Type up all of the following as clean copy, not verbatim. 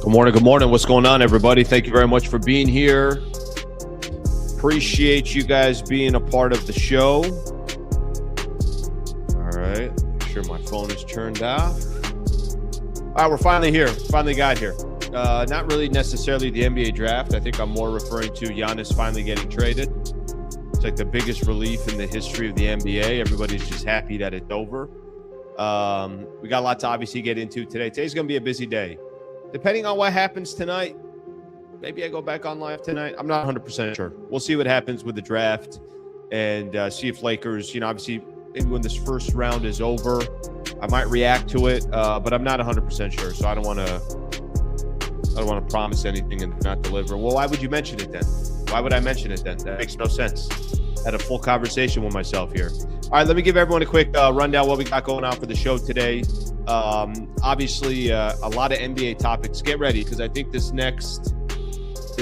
Good morning. Good morning. What's going on, everybody? Thank you very much for being here. Appreciate you guys being a part of the show. All right. Make sure my phone is turned off. All right. We're finally here. Finally got here. Not really necessarily the NBA draft. I think I'm more referring to Giannis finally getting traded. It's like the biggest relief in the history of the NBA. Everybody's just happy that it's over. We got a lot to obviously get into today. Today's going to be a busy day. Depending on what happens tonight, maybe I go back on live tonight. I'm not 100% sure. We'll see what happens with the draft and see if Lakers, obviously maybe when this first round is over, I might react to it, but I'm not 100% sure. So I don't want to promise anything and not deliver. Well, why would you mention it then? Why would I mention it then? That makes no sense. I had a full conversation with myself here. All right, let me give everyone a quick rundown what we got going on for the show today. Obviously, a lot of NBA topics. Get ready, because I think the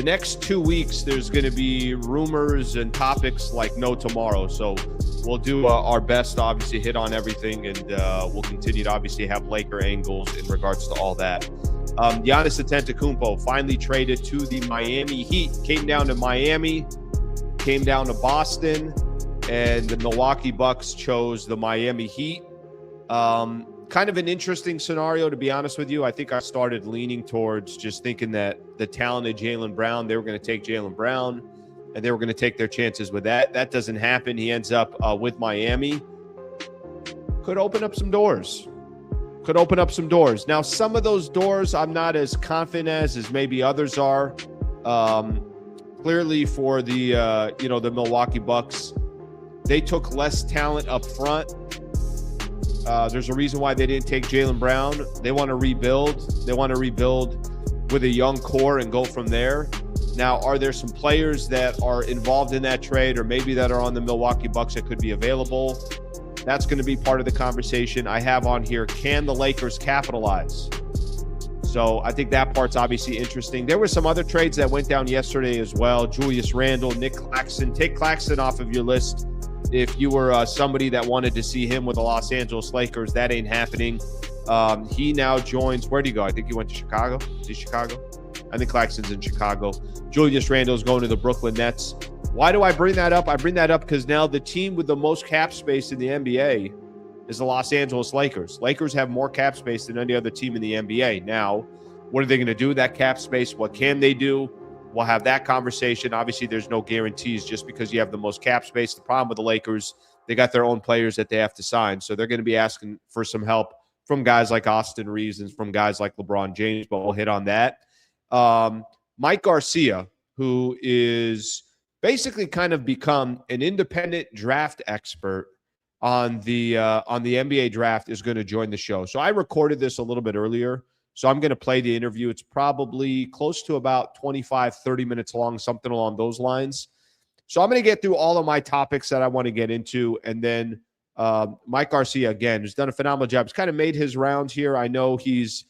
next 2 weeks, there's going to be rumors and topics like no tomorrow. So we'll do our best to obviously hit on everything, and we'll continue to obviously have Laker angles in regards to all that. Giannis Antetokounmpo finally traded to the Miami Heat. Came down to Miami, came down to Boston, and the Milwaukee Bucks chose the Miami Heat. Kind of an interesting scenario, to be honest with you. I think I started leaning towards just thinking that the talented Jaylen Brown, they were going to take Jaylen Brown, and they were going to take their chances with that. That doesn't happen. He ends up with Miami. Could open up some doors. Now, some of those doors I'm not as confident as maybe others are. Clearly for the Milwaukee Bucks, they took less talent up front. There's a reason why they didn't take Jaylen Brown. They want to rebuild. They want to rebuild with a young core and go from there. Now, are there some players that are involved in that trade or maybe that are on the Milwaukee Bucks that could be available? That's going to be part of the conversation. I have on here, can the Lakers capitalize? So I think that part's obviously interesting. There were some other trades that went down yesterday as well. Julius Randle, Nic Claxton. Take Claxton off of your list. If you were somebody that wanted to see him with the Los Angeles Lakers, that ain't happening. He now joins, where'd he go? I think he went to Chicago. Is he Chicago? I think Claxton's in Chicago. Julius Randle's going to the Brooklyn Nets. Why do I bring that up? I bring that up because now the team with the most cap space in the NBA is the Los Angeles Lakers. Lakers have more cap space than any other team in the NBA. Now, what are they going to do with that cap space? What can they do? We'll have that conversation. Obviously, there's no guarantees just because you have the most cap space. The problem with the Lakers, they got their own players that they have to sign. So they're going to be asking for some help from guys like Austin Reaves and from guys like LeBron James, but we'll hit on that. Mike Garcia, who is basically kind of become an independent draft expert on the NBA draft, is going to join the show. So I recorded this a little bit earlier. So I'm going to play the interview. It's probably close to about 25, 30 minutes long, something along those lines. So I'm going to get through all of my topics that I want to get into. And then Mike Garcia, again, has done a phenomenal job. He's kind of made his rounds here. I know he's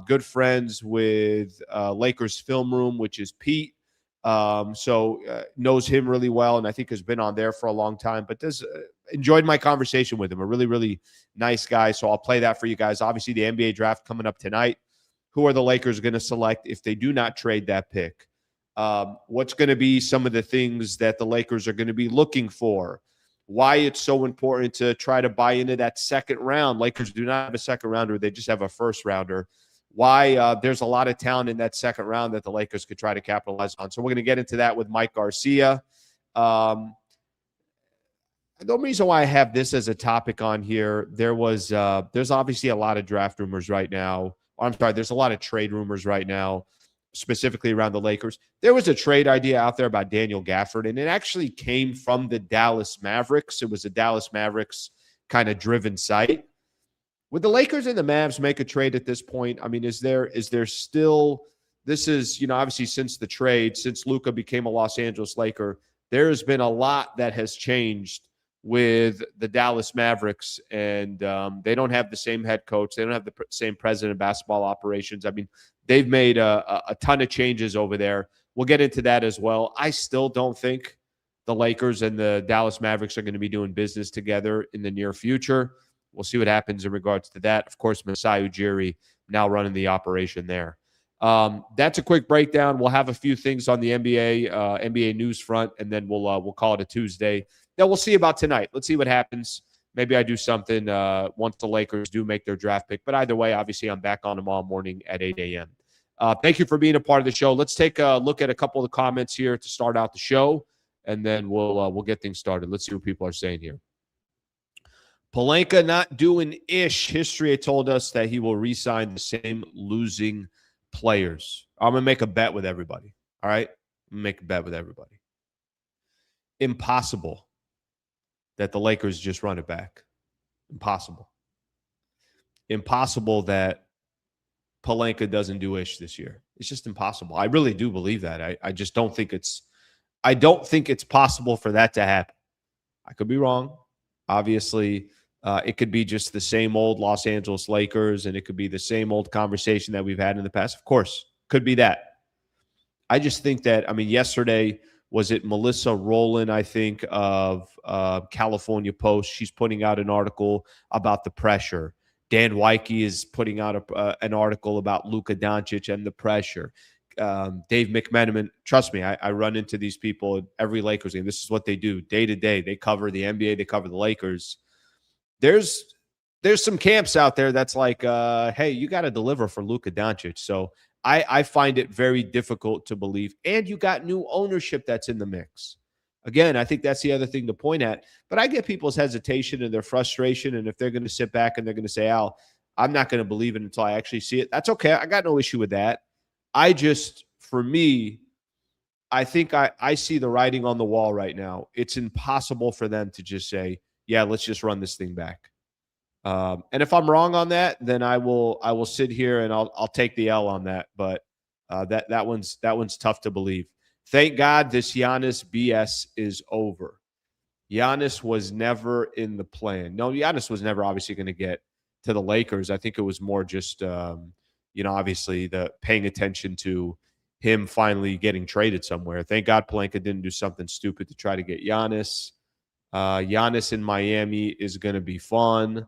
good friends with Lakers Film Room, which is Pete. So knows him really well, and I think has been on there for a long time. But enjoyed my conversation with him. A really, really nice guy. So I'll play that for you guys. Obviously, the NBA draft coming up tonight. Who are the Lakers going to select if they do not trade that pick? What's going to be some of the things that the Lakers are going to be looking for? Why it's so important to try to buy into that second round. Lakers do not have a second rounder. They just have a first rounder. Why there's a lot of talent in that second round that the Lakers could try to capitalize on. So we're going to get into that with Mike Garcia. The reason why I have this as a topic on here, there's obviously a lot of draft rumors right now. There's a lot of trade rumors right now, specifically around the Lakers. There was a trade idea out there about Daniel Gafford, and it actually came from the Dallas Mavericks. It was a Dallas Mavericks kind of driven site. Would the Lakers and the Mavs make a trade at this point? I mean, is there still, this is, obviously since the trade, since Luka became a Los Angeles Laker, there has been a lot that has changed with the Dallas Mavericks, and they don't have the same head coach. They don't have the same president of basketball operations. I mean, they've made a ton of changes over there. We'll get into that as well. I still don't think the Lakers and the Dallas Mavericks are going to be doing business together in the near future. We'll see what happens in regards to that. Of course, Masai Ujiri now running the operation there. That's a quick breakdown. We'll have a few things on the NBA news front, and then we'll call it a Tuesday. Then we'll see about tonight. Let's see what happens. Maybe I do something once the Lakers do make their draft pick. But either way, obviously, I'm back on tomorrow morning at 8 a.m. Thank you for being a part of the show. Let's take a look at a couple of the comments here to start out the show, and then we'll get things started. Let's see what people are saying here. Pelinka not doing ish. History told us that he will re-sign the same losing players. I'm going to make a bet with everybody. All right? I'm going to make a bet with everybody. Impossible that the Lakers just run it back. Impossible. Impossible that Pelinka doesn't do ish this year. It's just impossible. I really do believe that. I just don't think it's possible for that to happen. I could be wrong. Obviously, it could be just the same old Los Angeles Lakers, and it could be the same old conversation that we've had in the past. Of course, could be that. I just think that, yesterday, was it Melissa Rowland, I think, of California Post? She's putting out an article about the pressure. Dan Weike is putting out an article about Luka Doncic and the pressure. Dave McMenamin, trust me, I run into these people at every Lakers game. This is what they do day to day. They cover the NBA, they cover the Lakers. There's some camps out there that's like, hey, you got to deliver for Luka Doncic. So I find it very difficult to believe. And you got new ownership that's in the mix. Again, I think that's the other thing to point at. But I get people's hesitation and their frustration. And if they're going to sit back and they're going to say, Al, I'm not going to believe it until I actually see it, that's okay. I got no issue with that. For me, I think I see the writing on the wall right now. It's impossible for them to just say, yeah, let's just run this thing back. And if I'm wrong on that, then I will sit here and I'll take the L on that. But that one's tough to believe. Thank God this Giannis BS is over. Giannis was never in the plan. No, Giannis was never obviously going to get to the Lakers. I think it was more just obviously the paying attention to him finally getting traded somewhere. Thank God Pelinka didn't do something stupid to try to get Giannis. Giannis in Miami is going to be fun.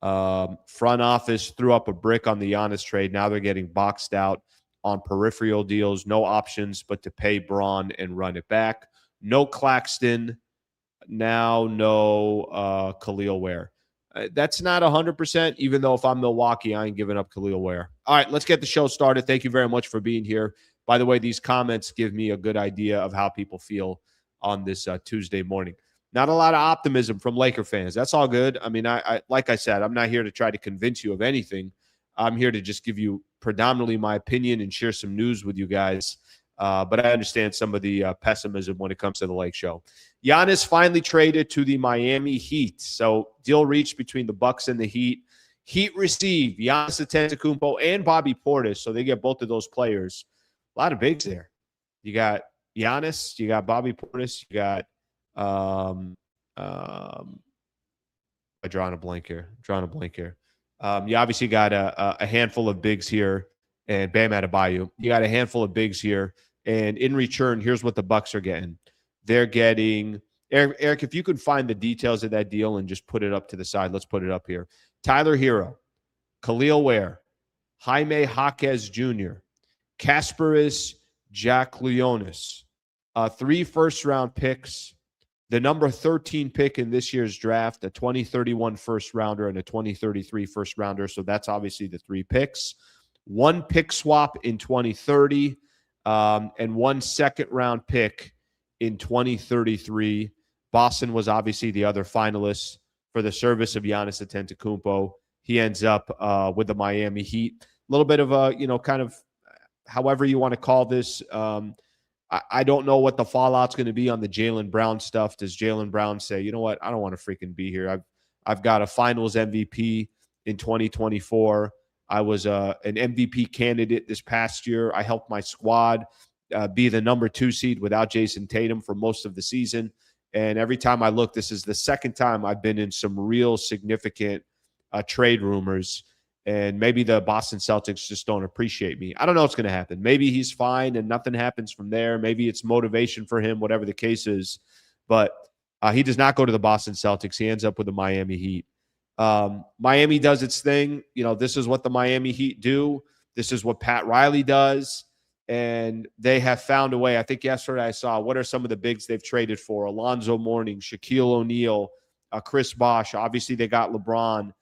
Front office threw up a brick on the Giannis trade. Now they're getting boxed out on peripheral deals. No options but to pay Braun and run it back. No Claxton. Now no Khalil Ware. That's not 100%, even though if I'm Milwaukee, I ain't giving up Khalil Ware. All right, let's get the show started. Thank you very much for being here. By the way, these comments give me a good idea of how people feel on this Tuesday morning. Not a lot of optimism from Laker fans. That's all good. I like I said, I'm not here to try to convince you of anything. I'm here to just give you predominantly my opinion and share some news with you guys. But I understand some of the pessimism when it comes to the Lake Show. Giannis finally traded to the Miami Heat. So deal reached between the Bucks and the Heat. Heat receive Giannis Antetokounmpo and Bobby Portis. So they get both of those players. A lot of bigs there. You got Giannis, you got Bobby Portis, you got I'm drawing a blank here. You obviously got a handful of bigs here, and Bam Adebayo. You got a handful of bigs here, and in return, here's what the Bucks are getting. They're getting Eric. If you could find the details of that deal and just put it up to the side, let's put it up here. Tyler Hero, Khalil Ware, Jaime Jaquez Jr., Kasparis Jackleonis, 3 first-round picks. The number 13 pick in this year's draft, a 2031 first rounder and a 2033 first rounder. So that's obviously the 3 picks. 1 pick swap in 2030 and 1 second-round pick in 2033. Boston was obviously the other finalist for the service of Giannis Antetokounmpo. He ends up with the Miami Heat. A little bit of a, kind of however you want to call this. I don't know what the fallout's going to be on the Jaylen Brown stuff. Does Jaylen Brown say, you know what, I don't want to freaking be here. I've got a finals MVP in 2024. I was an MVP candidate this past year. I helped my squad be the number 2 seed without Jason Tatum for most of the season. And every time I look, this is the second time I've been in some real significant trade rumors. And maybe the Boston Celtics just don't appreciate me. I don't know what's going to happen. Maybe he's fine and nothing happens from there. Maybe it's motivation for him, whatever the case is. But he does not go to the Boston Celtics. He ends up with the Miami Heat. Miami does its thing. This is what the Miami Heat do. This is what Pat Riley does. And they have found a way. I think yesterday I saw what are some of the bigs they've traded for: Alonzo Mourning, Shaquille O'Neal, Chris Bosh. Obviously, they got LeBron.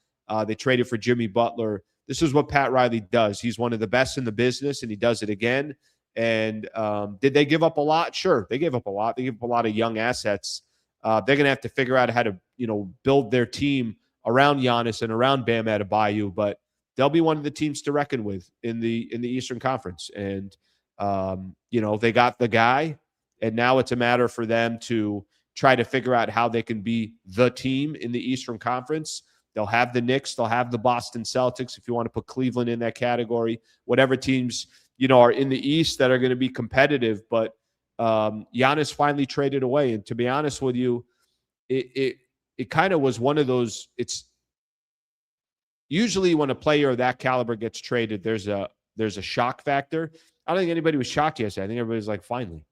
They traded for Jimmy Butler. This is what Pat Riley does. He's one of the best in the business, and he does it again. And did they give up a lot? Sure, they gave up a lot. They gave up a lot of young assets. They're going to have to figure out how to, build their team around Giannis and around Bam Adebayo. But they'll be one of the teams to reckon with in the Eastern Conference. And they got the guy, and now it's a matter for them to try to figure out how they can be the team in the Eastern Conference. They'll have the Knicks, they'll have the Boston Celtics, if you want to put Cleveland in that category, whatever teams, are in the East that are going to be competitive. But Giannis finally traded away. And to be honest with you, it kind of was one of those, it's usually when a player of that caliber gets traded, there's a shock factor. I don't think anybody was shocked yesterday. I think everybody's like, finally,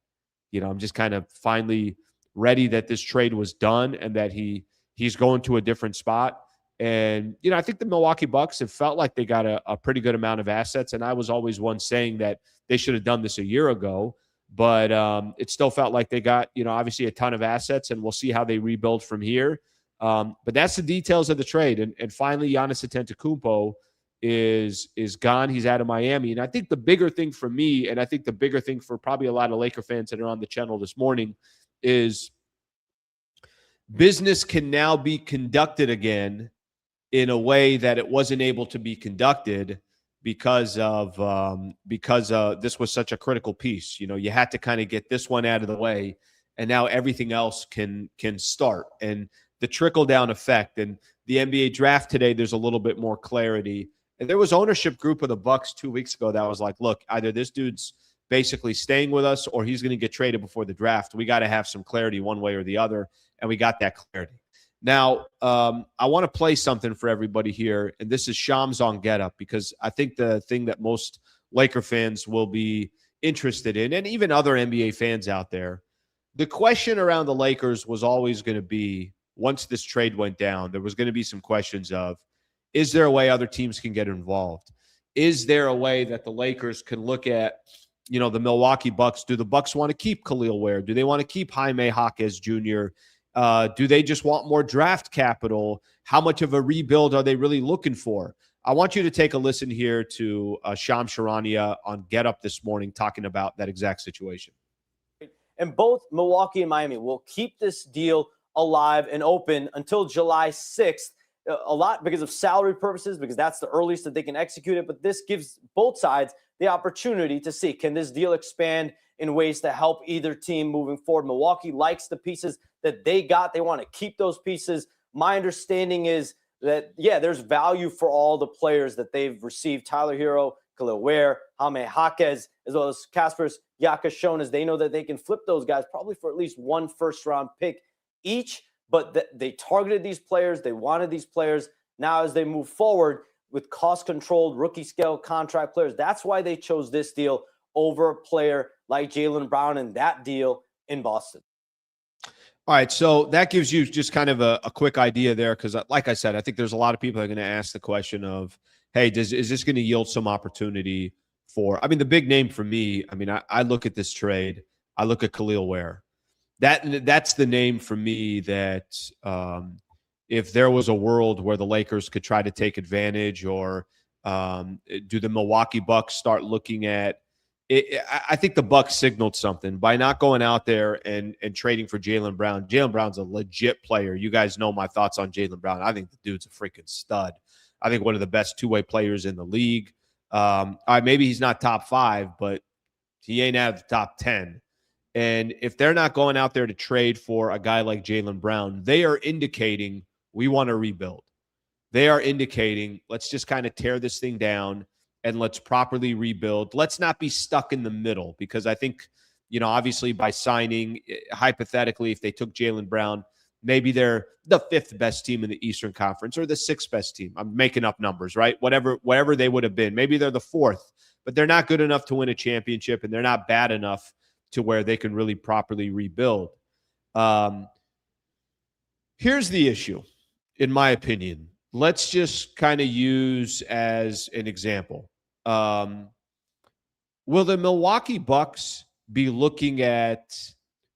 I'm just kind of finally ready that this trade was done and that he's going to a different spot. And, I think the Milwaukee Bucks have felt like they got a pretty good amount of assets. And I was always one saying that they should have done this a year ago, but it still felt like they got, obviously a ton of assets, and we'll see how they rebuild from here. But that's the details of the trade. And finally, Giannis Antetokounmpo is gone. He's out of Miami. And I think the bigger thing for me, and I think the bigger thing for probably a lot of Laker fans that are on the channel this morning, is business can now be conducted again in a way that it wasn't able to be conducted because this was such a critical piece. You had to kind of get this one out of the way, and now everything else can start. And the trickle-down effect, and the NBA draft today, there's a little bit more clarity. And there was ownership group of the Bucks 2 weeks ago that was like, look, either this dude's basically staying with us or he's going to get traded before the draft. We got to have some clarity one way or the other, and we got that clarity. Now, I want to play something for everybody here, and this is Shams on Get Up, because I think the thing that most Laker fans will be interested in, and even other NBA fans out there, the question around the Lakers was always going to be, once this trade went down, there was going to be some questions of, is there a way other teams can get involved? Is there a way that the Lakers can look at, the Milwaukee Bucks? Do the Bucks want to keep Khalil Ware? Do they want to keep Jaime Jaquez Jr.? Do they just want more draft capital? How much of a rebuild are they really looking for? I want you to take a listen here to Shams Charania on Get Up this morning talking about that exact situation. And both Milwaukee and Miami will keep this deal alive and open until July 6th. A lot because of salary purposes, because that's the earliest that they can execute it. But this gives both sides the opportunity to see, can this deal expand in ways to help either team moving forward? Milwaukee likes the pieces that they got. They want to keep those pieces. My understanding is that, there's value for all the players that they've received. Tyler Hero, Khalil Ware, Jaime Jaquez, as well as Kaspers Giacchionis. They know that they can flip those guys probably for at least one first-round pick each. But they targeted these players. They wanted these players. Now, as they move forward with cost-controlled, rookie-scale contract players, that's why they chose this deal over a player like Jaylen Brown and that deal in Boston. All right, so that gives you just kind of a quick idea there, because like I said, I think there's a lot of people that are going to ask the question of, hey, is this going to yield some opportunity for – the big name for me, I look at this trade. I look at Khalil Ware. That's the name for me that if there was a world where the Lakers could try to take advantage, or do the Milwaukee Bucks start looking at it? I think the Bucks signaled something by not going out there and trading for Jaylen Brown. Jaylen Brown's a legit player. You guys know my thoughts on Jaylen Brown. I think the dude's a freaking stud. I think one of the best two-way players in the league. All right, maybe he's not top 5, but he ain't out of the top 10. And if they're not going out there to trade for a guy like Jaylen Brown, they are indicating we want to rebuild. They are indicating, let's just kind of tear this thing down and let's properly rebuild. Let's not be stuck in the middle, because I think, obviously by signing, hypothetically, if they took Jaylen Brown, maybe they're the 5th best team in the Eastern Conference or the 6th best team. I'm making up numbers, right? Whatever they would have been. Maybe they're the 4th, but they're not good enough to win a championship, and they're not bad enough to where they can really properly rebuild. Here's the issue, in my opinion. Let's just kind of use as an example. Um, will the Milwaukee Bucks be looking at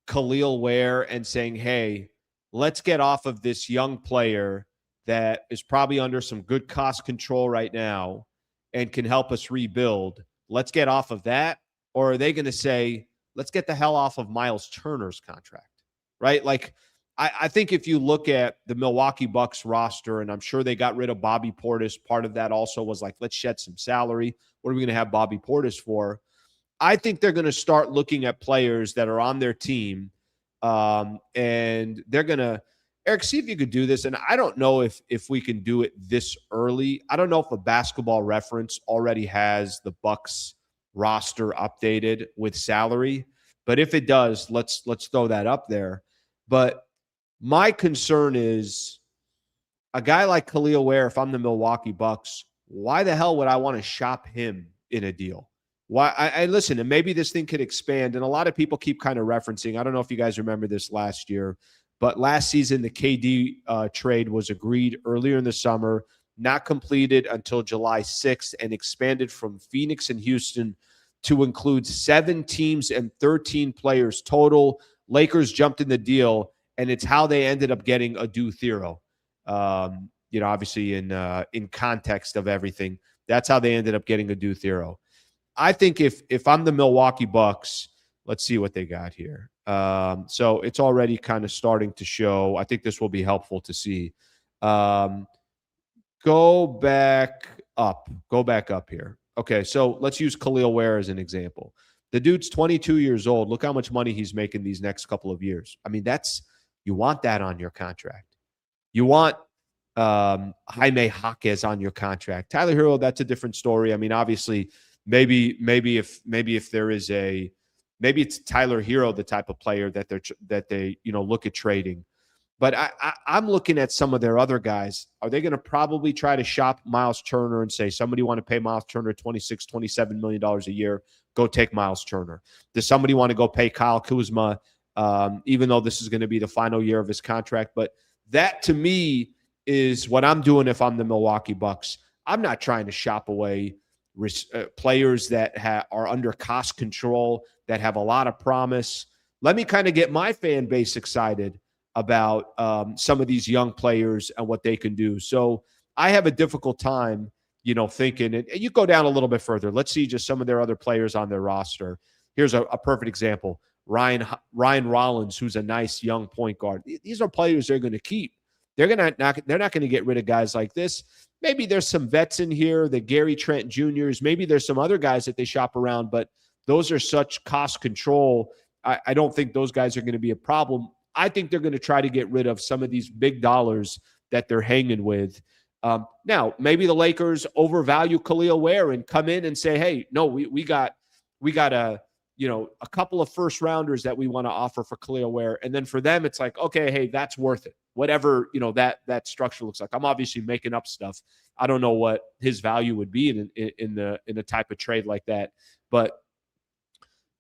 Khalil Ware and saying, hey, let's get off of this young player that is probably under some good cost control right now and can help us rebuild? Let's get off of that. Or are they going to say, let's get the hell off of Miles Turner's contract, right? Like, I think if you look at the Milwaukee Bucks roster, and I'm sure they got rid of Bobby Portis, part of that also was like, let's shed some salary. What are we going to have Bobby Portis for? I think they're going to start looking at players that are on their team, and they're going to, Eric, see if you could do this. And I don't know if we can do it this early. I don't know if a Basketball Reference already has the Bucks roster updated with salary, but if it does, let's throw that up there. But my concern is a guy like Khalil Ware, if I'm the Milwaukee Bucks, why the hell would I want to shop him in a deal? Why? I listen, and maybe this thing could expand. And a lot of people keep kind of referencing, I don't know if you guys remember this last year, but last season, the KD trade was agreed earlier in the summer, not completed until July 6th, and expanded from Phoenix and Houston to include 7 teams and 13 players total. Lakers jumped in the deal, and it's how they ended up getting Adu Thero. Obviously in context of everything, that's how they ended up getting Adu Thero. I think if I'm the Milwaukee Bucks, let's see what they got here. So it's already kind of starting to show. I think this will be helpful to see. Go back up here. Okay, so let's use Khalil Ware as an example. The dude's 22 years old. Look how much money he's making these next couple of years. I mean, you want that on your contract. You want Jaime Jaquez on your contract. Tyler Hero, that's a different story. I mean, obviously, maybe if there is maybe it's Tyler Hero, the type of player that they look at trading. But I'm looking at some of their other guys. Are they going to probably try to shop Miles Turner and say, somebody want to pay Miles Turner $26, $27 million a year? Go take Miles Turner. Does somebody want to go pay Kyle Kuzma, even though this is going to be the final year of his contract? But that, to me, is what I'm doing if I'm the Milwaukee Bucks. I'm not trying to shop away players that are under cost control, that have a lot of promise. Let me kind of get my fan base excited about some of these young players and what they can do. So I have a difficult time, thinking, and you go down a little bit further. Let's see just some of their other players on their roster. Here's a perfect example. Ryan Rollins, who's a nice young point guard. These are players they're going to keep. They're not going to get rid of guys like this. Maybe there's some vets in here, the Gary Trent Juniors. Maybe there's some other guys that they shop around, but those are such cost control. I don't think those guys are going to be a problem. I think they're going to try to get rid of some of these big dollars that they're hanging with. Now, maybe the Lakers overvalue Khalil Ware and come in and say, hey, no, we got a couple of first rounders that we want to offer for Khalil Ware. And then for them, it's like, okay, hey, that's worth it. Whatever, that structure looks like. I'm obviously making up stuff. I don't know what his value would be in a type of trade like that. But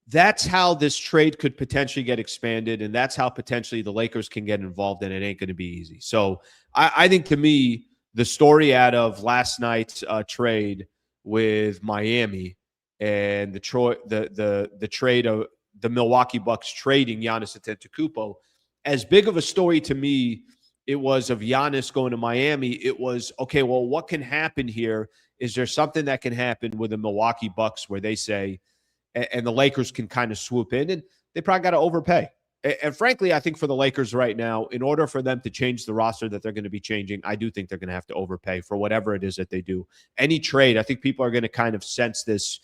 that's how this trade could potentially get expanded, and that's how potentially the Lakers can get involved, and it ain't going to be easy. So I think, to me, the story out of last night's trade with Miami and the trade of the Milwaukee Bucks trading Giannis Antetokounmpo, as big of a story to me it was of Giannis going to Miami, it was, okay, well, what can happen here? Is there something that can happen with the Milwaukee Bucks where they say, and the Lakers can kind of swoop in, and they probably got to overpay. And frankly, I think for the Lakers right now, in order for them to change the roster that they're going to be changing, I do think they're going to have to overpay for whatever it is that they do. Any trade, I think people are going to kind of sense this.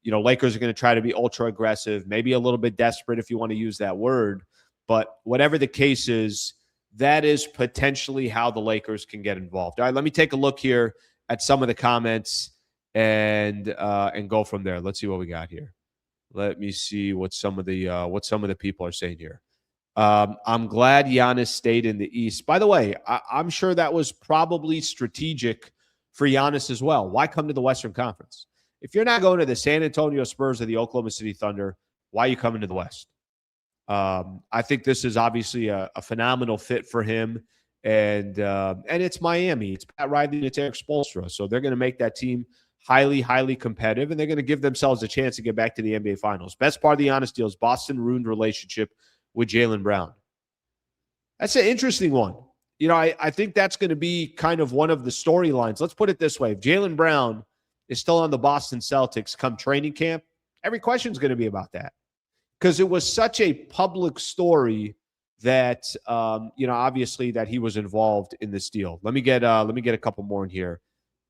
Lakers are going to try to be ultra aggressive, maybe a little bit desperate if you want to use that word. But whatever the case is, that is potentially how the Lakers can get involved. All right, let me take a look here at some of the comments and go from there. Let's see what we got here. Let me see what some of the people are saying here. I'm glad Giannis stayed in the East. By the way, I'm sure that was probably strategic for Giannis as well. Why come to the Western Conference? If you're not going to the San Antonio Spurs or the Oklahoma City Thunder, why are you coming to the West? I think this is obviously a phenomenal fit for him. And it's Miami. It's Pat Riley and it's Eric Spoelstra. So they're going to make that team highly, highly competitive, and they're going to give themselves a chance to get back to the NBA Finals. Best part of the Giannis deal is Boston ruined relationship with Jaylen Brown. That's an interesting one. I think that's going to be kind of one of the storylines. Let's put it this way. If Jaylen Brown is still on the Boston Celtics come training camp, every question is going to be about that. Because it was such a public story that, obviously that he was involved in this deal. Let me get a couple more in here.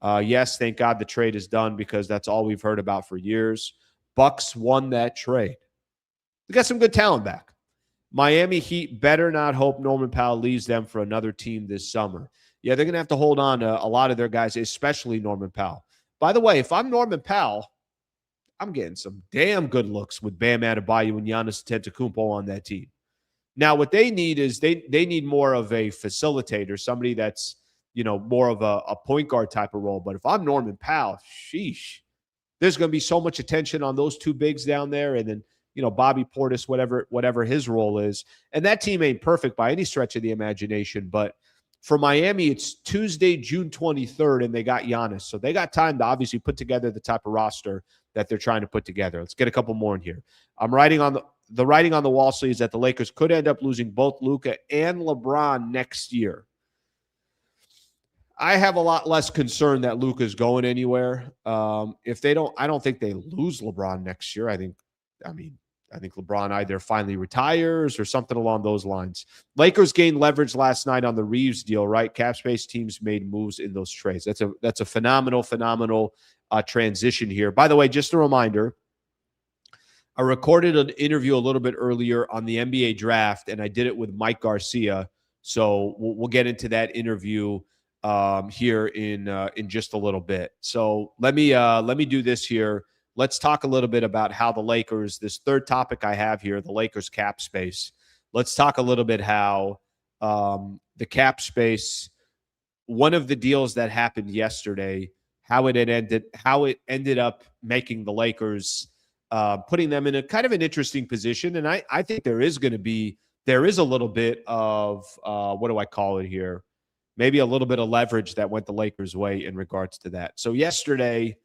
Yes, thank God the trade is done because that's all we've heard about for years. Bucks won that trade. We got some good talent back. Miami Heat better not hope Norman Powell leaves them for another team this summer. Yeah, they're going to have to hold on to a lot of their guys, especially Norman Powell. By the way, if I'm Norman Powell, I'm getting some damn good looks with Bam Adebayo and Giannis Antetokounmpo on that team. Now, what they need is they need more of a facilitator, somebody that's, more of a point guard type of role. But if I'm Norman Powell, sheesh, there's going to be so much attention on those two bigs down there. And then, Bobby Portis, whatever his role is. And that team ain't perfect by any stretch of the imagination. But for Miami, it's Tuesday, June 23rd, and they got Giannis. So they got time to obviously put together the type of roster that they're trying to put together. Let's get a couple more in here. I'm writing on the writing on the wall is that the Lakers could end up losing both Luka and LeBron next year. I have a lot less concern that Luka's going anywhere. If they don't, I don't think they lose LeBron next year. I think LeBron either finally retires or something along those lines. Lakers gained leverage last night on the Reaves deal, right? Cap space teams made moves in those trades. That's a phenomenal transition here. By the way, just a reminder, I recorded an interview a little bit earlier on the NBA draft, and I did it with Mike Garcia. So we'll get into that interview here in just a little bit. So let me do this here. Let's talk a little bit about how the Lakers, this third topic I have here, the Lakers cap space. Let's talk a little bit how the cap space, one of the deals that happened yesterday, how it ended up making the Lakers, putting them in a kind of an interesting position. And I think there is a little bit of, what do I call it here? Maybe a little bit of leverage that went the Lakers' way in regards to that. So yesterday,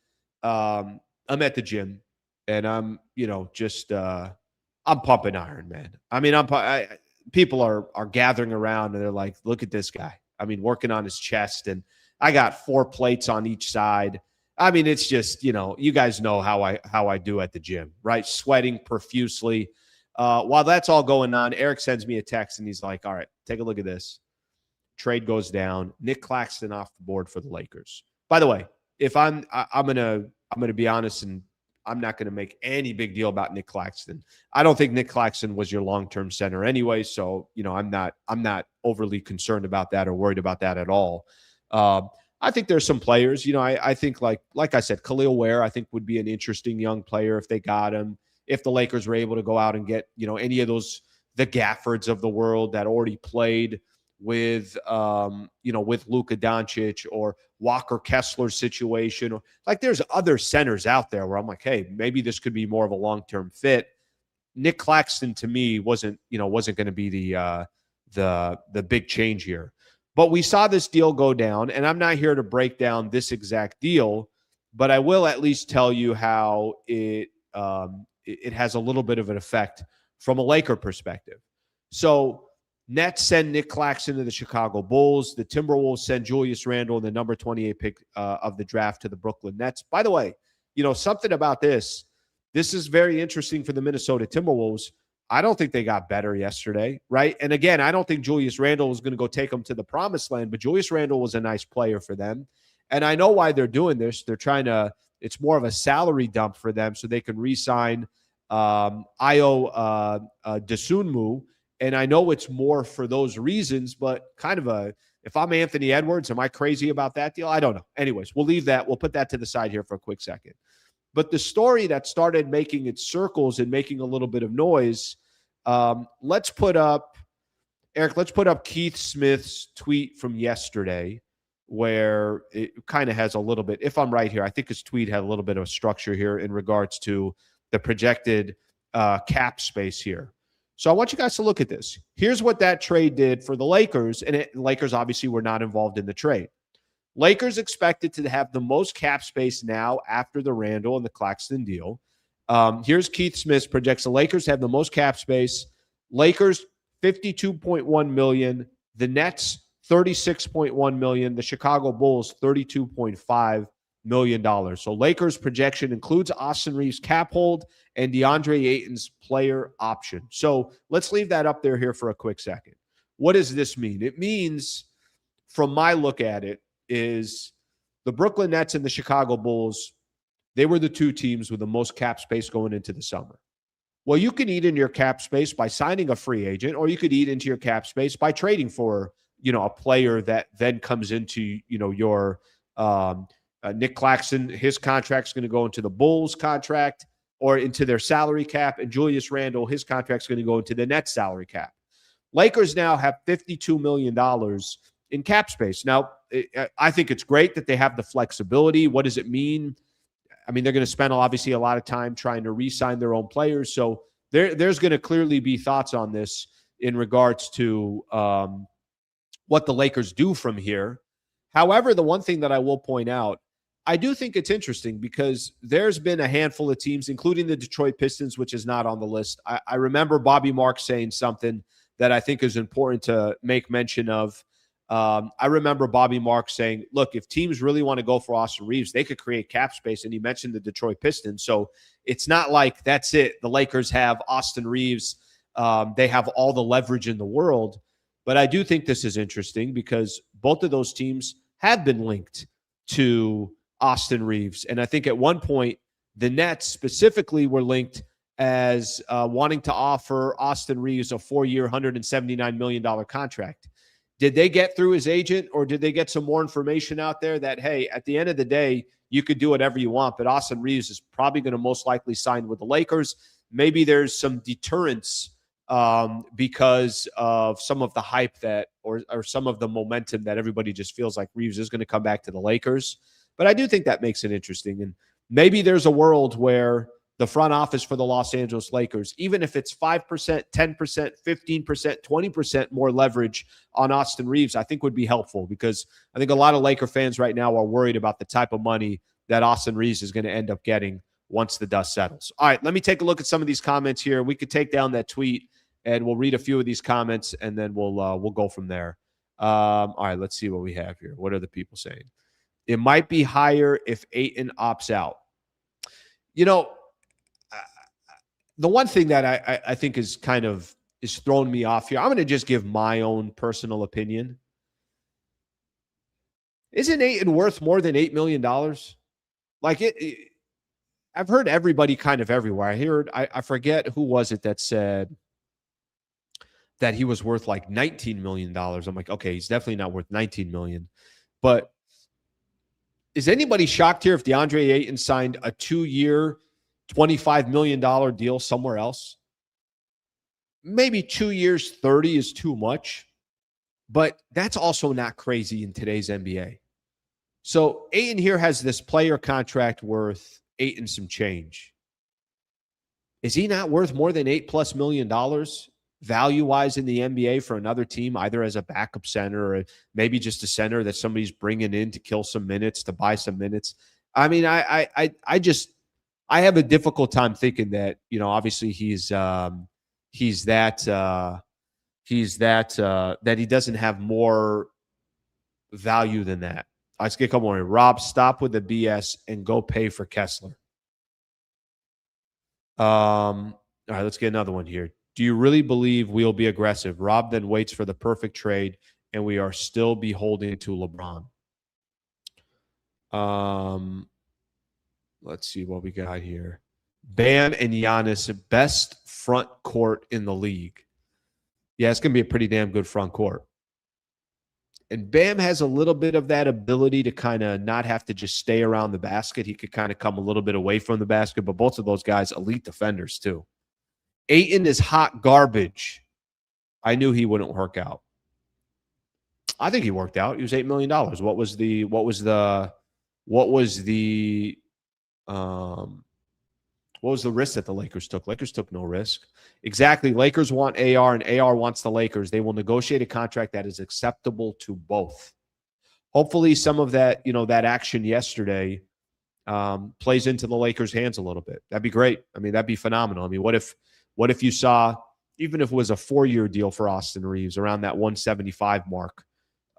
I'm at the gym and I'm, I'm pumping iron, man. I mean, people are gathering around and they're like, look at this guy. I mean, working on his chest, and I got 4 plates on each side. I mean, it's just, you guys know how I do at the gym, right? Sweating profusely. While that's all going on, Eric sends me a text and he's like, all right, take a look at this. Trade goes down. Nic Claxton off the board for the Lakers. By the way, if I'm going to be honest, and I'm not going to make any big deal about Nic Claxton. I don't think Nic Claxton was your long-term center anyway, so I'm not overly concerned about that or worried about that at all. I think there's some players, I think like I said, Khalil Ware, I think would be an interesting young player if they got him. If the Lakers were able to go out and get, any of those, the Gaffords of the world that already played with Luka Doncic or Walker Kessler's situation. Like there's other centers out there where I'm like, hey, maybe this could be more of a long-term fit. Nic Claxton to me wasn't going to be the big change here. But we saw this deal go down, and I'm not here to break down this exact deal, but I will at least tell you how it has a little bit of an effect from a Laker perspective. So Nets send Nic Claxton to the Chicago Bulls. The Timberwolves send Julius Randle and the number 28 pick of the draft to the Brooklyn Nets. By the way, something about this is very interesting for the Minnesota Timberwolves. I don't think they got better yesterday, right? And again, I don't think Julius Randle was going to go take them to the promised land, but Julius Randle was a nice player for them. And I know why they're doing this. They're trying to, it's more of a salary dump for them so they can re-sign Ayo Dosunmu. And I know it's more for those reasons, but kind of if I'm Anthony Edwards, am I crazy about that deal? I don't know. Anyways, we'll leave that. We'll put that to the side here for a quick second. But the story that started making its circles and making a little bit of noise, let's put up Keith Smith's tweet from yesterday, where it kind of has a little bit, if I'm right here, I think his tweet had a little bit of structure here in regards to the projected cap space here. So I want you guys to look at this. Here's what that trade did for the Lakers, and Lakers obviously were not involved in the trade. Lakers expected to have the most cap space now after the Randle and the Claxton deal. Here's Keith Smith projects the Lakers have the most cap space. Lakers, $52.1 million. The Nets, $36.1 million. The Chicago Bulls, $32.5 million. So Lakers projection includes Austin Reaves' cap hold and DeAndre Ayton's player option. So let's leave that up there here for a quick second. What does this mean? It means, from my look at it, is the Brooklyn Nets and the Chicago Bulls, they were the two teams with the most cap space going into the summer. Well, you can eat into your cap space by signing a free agent, or you could eat into your cap space by trading for, a player that then comes into, your Nic Claxton. His contract's going to go into the Bulls contract or into their salary cap, and Julius Randle, his contract's going to go into the Nets salary cap. Lakers now have $52 million in cap space. Now, I think it's great that they have the flexibility. What does it mean? I mean, they're going to spend obviously a lot of time trying to re-sign their own players. So there's going to clearly be thoughts on this in regards to what the Lakers do from here. However, the one thing that I will point out, I do think it's interesting because there's been a handful of teams, including the Detroit Pistons, which is not on the list. I remember Bobby Marks saying something that I think is important to make mention of. I remember Bobby Marks saying, look, if teams really want to go for Austin Reaves, they could create cap space. And he mentioned the Detroit Pistons. So it's not like that's it. The Lakers have Austin Reaves. They have all the leverage in the world. But I do think this is interesting because both of those teams have been linked to Austin Reaves. And I think at one point, the Nets specifically were linked as wanting to offer Austin Reaves a 4-year, $179 million contract. Did they get through his agent, or did they get some more information out there that, hey, at the end of the day, you could do whatever you want, but Austin Reaves is probably going to most likely sign with the Lakers. Maybe there's some deterrence because of some of the hype that, or some of the momentum that everybody just feels like Reaves is going to come back to the Lakers. But I do think that makes it interesting. And maybe there's a world where the front office for the Los Angeles Lakers, even if it's 5%, 10%, 15%, 20% more leverage on Austin Reaves, I think would be helpful, because I think a lot of Laker fans right now are worried about the type of money that Austin Reaves is going to end up getting once the dust settles. All right, let me take a look at some of these comments here. We could take down that tweet and we'll read a few of these comments and then we'll go from there. All right, let's see what we have here. What are the people saying? It might be higher if Ayton opts out. The one thing that I think is thrown me off here, I'm going to just give my own personal opinion. Isn't Ayton worth more than $8 million? Like I've heard everybody kind of everywhere. I forget who was it that said that he was worth like $19 million. I'm like, okay, he's definitely not worth $19 million. But is anybody shocked here if DeAndre Ayton signed a 2-year, $25 million deal somewhere else? Maybe 2 years, 30 is too much, but that's also not crazy in today's NBA. So Ayton here has this player contract worth $8 and some change. Is he not worth more than $8+ million value-wise in the NBA for another team, either as a backup center or maybe just a center that somebody's bringing in to kill some minutes, to buy some minutes? I mean, I have a difficult time thinking that, obviously that he doesn't have more value than that. Let's get a couple more. Rob, stop with the BS and go pay for Kessler. All right, let's get another one here. Do you really believe we'll be aggressive? Rob then waits for the perfect trade, and we are still beholden to LeBron. Let's see what we got here. Bam and Giannis, best front court in the league. Yeah, it's going to be a pretty damn good front court. And Bam has a little bit of that ability to kind of not have to just stay around the basket. He could kind of come a little bit away from the basket, but both of those guys, elite defenders too. Ayton is hot garbage. I knew he wouldn't work out. I think he worked out. He was $8 million. What was the risk that the Lakers took? Lakers took no risk. Exactly. Lakers want AR and AR wants the Lakers. They will negotiate a contract that is acceptable to both. hopefully some of that, that action yesterday plays into the Lakers' hands a little bit. That'd be great. I mean, that'd be phenomenal. I mean, what if you saw, even if it was a 4-year deal for Austin Reaves around that 175 mark?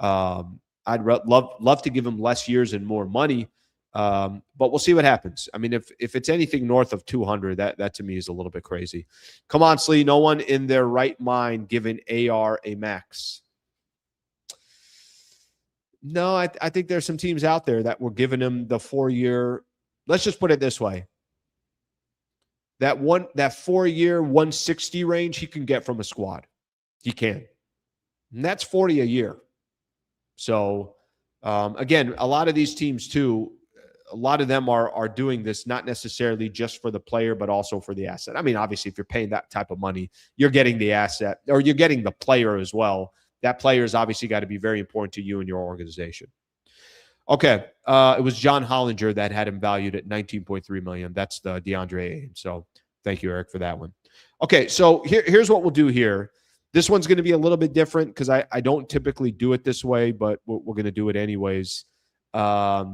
I'd love to give him less years and more money, but we'll see what happens. I mean, if it's anything north of 200, that to me is a little bit crazy. Come on, Slee. No one in their right mind giving AR a max. No, I think there's some teams out there that were giving him the 4-year. Let's just put it this way. That 4-year 160 range he can get from a squad. He can. And that's 40 a year. So, again, a lot of these teams too, a lot of them are doing this not necessarily just for the player, but also for the asset. I mean, obviously, if you're paying that type of money, you're getting the asset, or you're getting the player as well. That player has obviously got to be very important to you and your organization. Okay, it was John Hollinger that had him valued at $19.3 million. That's the DeAndre Ayton. So thank you, Eric, for that one. Okay, so here's what we'll do here. This one's going to be a little bit different because I don't typically do it this way, but we're going to do it anyways. I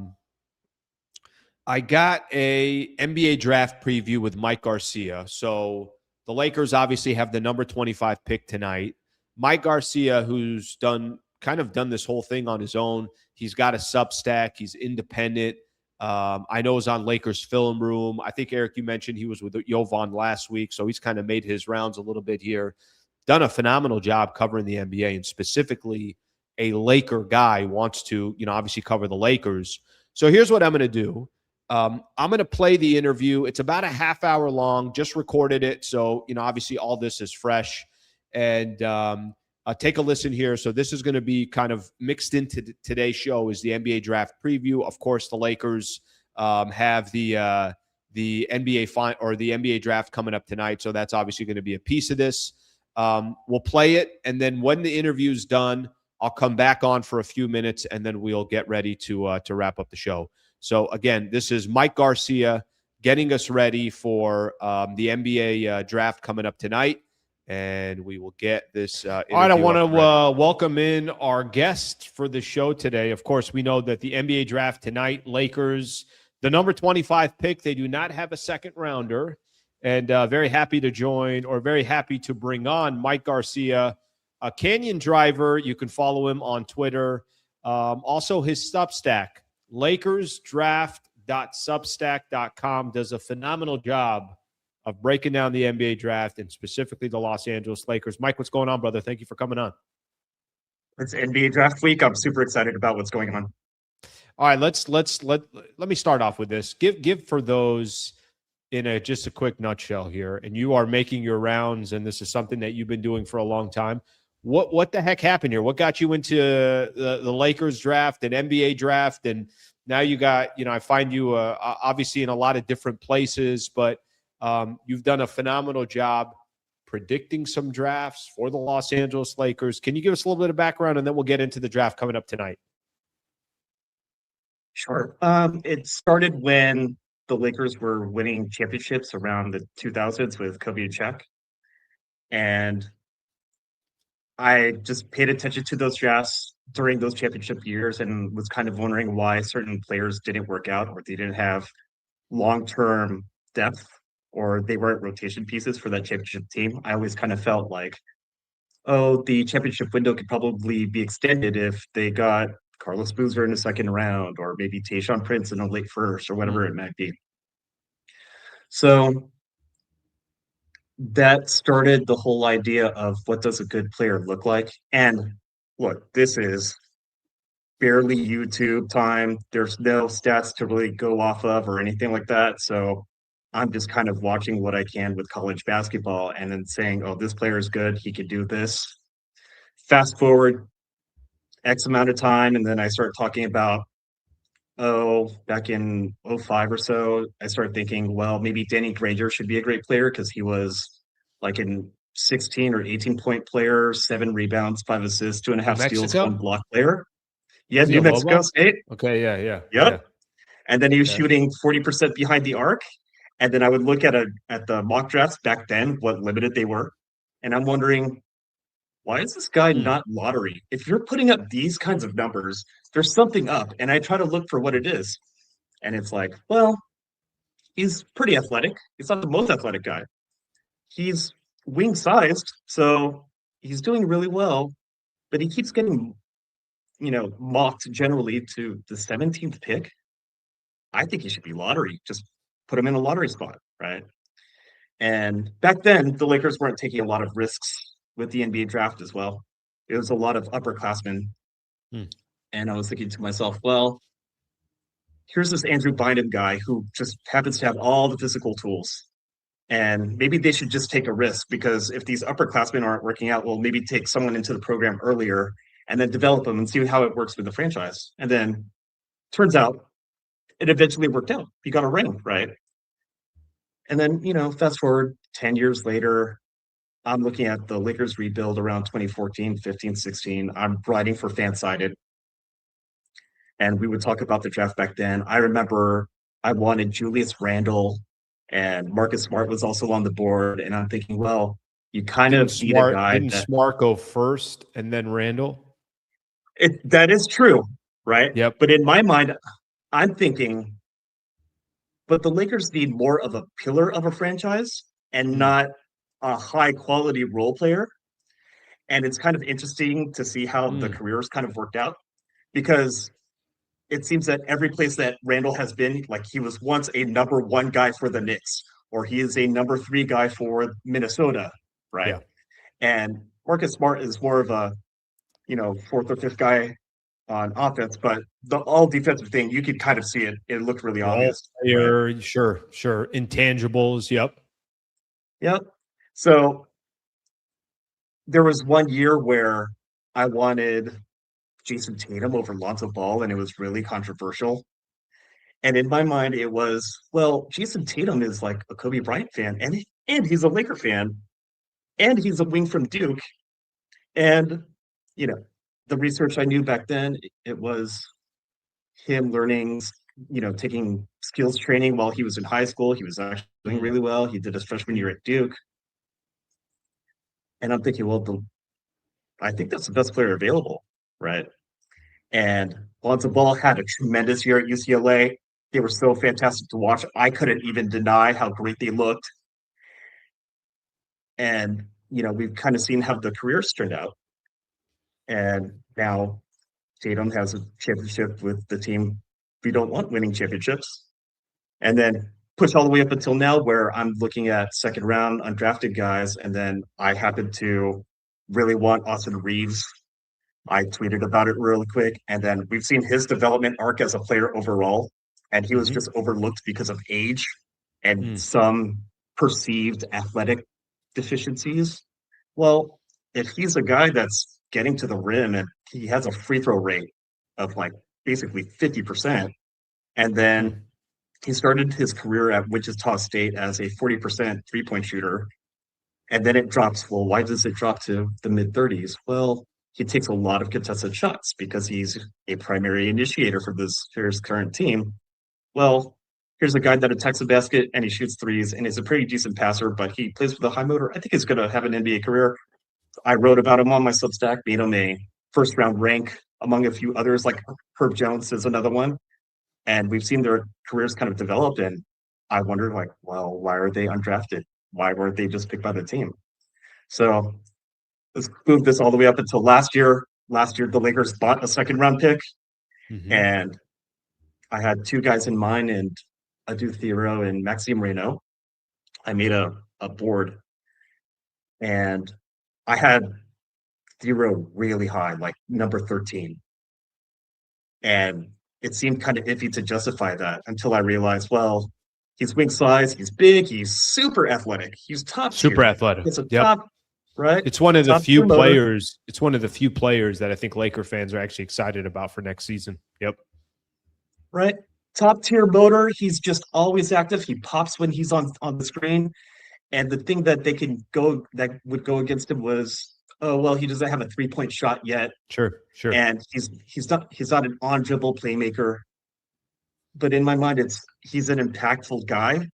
got a NBA draft preview with Mike Garcia. So the Lakers obviously have the number 25 pick tonight. Mike Garcia, who's done this whole thing on his own. He's got a Substack. He's independent. I know he's on Lakers Film Room. I think, Eric, you mentioned he was with Jovan last week, so he's kind of made his rounds a little bit here. Done a phenomenal job covering the NBA, and specifically a Laker guy wants to, obviously cover the Lakers. So here's what I'm going to do. I'm going to play the interview. It's about a half hour long, just recorded it. So, obviously all this is fresh. And take a listen here. So this is going to be kind of mixed into today's show is the NBA draft preview. Of course, the Lakers have the NBA or the NBA draft coming up tonight. So that's obviously going to be a piece of this. We'll play it. And then when the interview's done, I'll come back on for a few minutes and then we'll get ready to wrap up the show. So again, this is Mike Garcia getting us ready for the NBA draft coming up tonight. And we will get this. All right, I want to welcome in our guest for the show today. Of course, we know that the NBA draft tonight, Lakers, the number 25 pick, they do not have a second rounder. And very happy to bring on Mike Garcia, a Canyon driver. You can follow him on Twitter. Also, his Substack, LakersDraft.substack.com, does a phenomenal job of breaking down the NBA draft and specifically the Los Angeles Lakers. Mike, what's going on, brother? Thank you for coming on. It's NBA draft week. I'm super excited about what's going on. All right, let me start off with this. Give for those in just a quick nutshell here, and you are making your rounds, and this is something that you've been doing for a long time. What the heck happened here? What got you into the Lakers draft and NBA draft? And now you got, I find you obviously in a lot of different places, but you've done a phenomenal job predicting some drafts for the Los Angeles Lakers. Can you give us a little bit of background, and then we'll get into the draft coming up tonight? Sure. It started when the Lakers were winning championships around the 2000s with Kobe and Shaq. And I just paid attention to those drafts during those championship years and was kind of wondering why certain players didn't work out, or they didn't have long-term depth, or they weren't rotation pieces for that championship team. I always kind of felt like, the championship window could probably be extended if they got Carlos Boozer in the second round, or maybe Tayshaun Prince in a late first, or whatever it might be. So that started the whole idea of what does a good player look like. And look, this is barely YouTube time. There's no stats to really go off of or anything like that. So I'm just kind of watching what I can with college basketball and then saying, this player is good. He could do this. Fast forward X amount of time, and then I start talking about, back in 05 or so, I started thinking, well, maybe Danny Granger should be a great player because he was like an 16 or 18-point player, 7 rebounds, 5 assists, 2.5 steals, 1 block player. Yeah, New Mexico State. Okay, yeah. Yep. And then he was shooting 40% behind the arc. And then I would look at the mock drafts back then, what limited they were. And I'm wondering, why is this guy Hmm. not lottery? If you're putting up these kinds of numbers, there's something up. And I try to look for what it is. And it's like, well, he's pretty athletic. He's not the most athletic guy. He's wing sized, so he's doing really well, but he keeps getting, mocked generally to the 17th pick. I think he should be lottery. Just put him in a lottery spot, right? And back then, the Lakers weren't taking a lot of risks with the NBA draft as well. It was a lot of upperclassmen. Hmm. And I was thinking to myself, well, here's this Andrew Bynum guy who just happens to have all the physical tools. And maybe they should just take a risk, because if these upperclassmen aren't working out, well, maybe take someone into the program earlier and then develop them and see how it works with the franchise. And then turns out it eventually worked out. He got a ring, right? And then, fast forward 10 years later, I'm looking at the Lakers rebuild around 2014, 15, 16. I'm writing for Fansided, and we would talk about the draft back then. I remember I wanted Julius Randle, and Marcus Smart was also on the board. And I'm thinking, well, you kind of need a guy Didn't that Smart go first and then Randall? that is true, right? Yep. But in my mind, I'm thinking, but the Lakers need more of a pillar of a franchise and not a high quality role player. And it's kind of interesting to see how the careers kind of worked out, because it seems that every place that Randall has been, like he was once a number one guy for the Knicks, or he is a number three guy for Minnesota, right? Yeah. And Marcus Smart is more of a, fourth or fifth guy on offense, but the all defensive thing, you could kind of see it. It looked really obvious. Player, right? Sure. Intangibles. Yep. So there was one year where I wanted Jason Tatum over Lonzo Ball, and it was really controversial. And in my mind, it was, well, Jason Tatum is like a Kobe Bryant fan, and he's a Laker fan, and he's a wing from Duke. And, the research I knew back then, it was him learning, taking skills training while he was in high school. He was actually doing really well. He did his freshman year at Duke. And I'm thinking, well, I think that's the best player available, right? And Lonzo Ball had a tremendous year at UCLA. They were so fantastic to watch. I couldn't even deny how great they looked. And, we've kind of seen how the careers turned out. And now Tatum has a championship with the team we don't want winning championships. And then push all the way up until now, where I'm looking at second round undrafted guys. And then I happen to really want Austin Reaves. I tweeted about it really quick. And then we've seen his development arc as a player overall. And he was just overlooked because of age and some perceived athletic deficiencies. Well, if he's a guy that's getting to the rim and he has a free throw rate of like basically 50%, and then he started his career at Wichita State as a 40% three-point shooter, and then it drops. Well, why does it drop to the mid-30s? Well, he takes a lot of contested shots because he's a primary initiator for his current team. Well, here's a guy that attacks the basket and he shoots threes and is a pretty decent passer, but he plays with a high motor. I think he's going to have an NBA career. I wrote about him on my Substack, made him a first-round rank among a few others, like Herb Jones is another one. And we've seen their careers kind of develop, and I wondered, like, well, why are they undrafted? Why weren't they just picked by the team? So let's move this all the way up until last year. Last year, the Lakers bought a second-round pick, and I had two guys in mind, and Adu Thiero and Maxime Reynaud. I made a board, and I had Thiero really high, like number 13. And it seemed kind of iffy to justify that until I realized, well, he's wing size, he's big, he's super athletic, he's top Super tier. athletic. It's a top, right? It's one of the Top few tier motor. players. It's one of the few players that I think Laker fans are actually excited about for next season. Yep. Right. Top tier motor. He's just always active. He pops when he's on the screen. And the thing that that would go against him was, oh, well, he doesn't have a 3-point shot yet. Sure. And he's not an on dribble playmaker. But in my mind, he's an impactful guy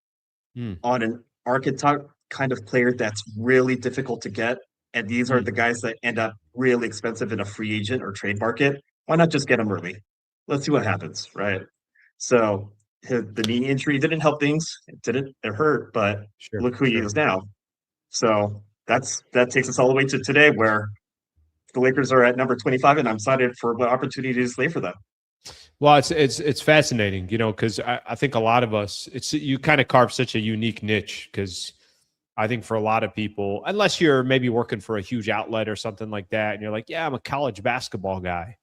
on an archetype kind of player that's really difficult to get. and these are the guys that end up really expensive in a free agent or trade market. Why not just get them early? Let's see what happens, right? So the knee injury didn't help things. It hurt, but look who he is now. So that takes us all the way to today, where the Lakers are at number 25, and I'm excited for what opportunities lay for them. Well, it's fascinating, because I think a lot of us, you kind of carve such a unique niche, because I think for a lot of people, unless you're maybe working for a huge outlet or something like that, and you're like, yeah, I'm a college basketball guy,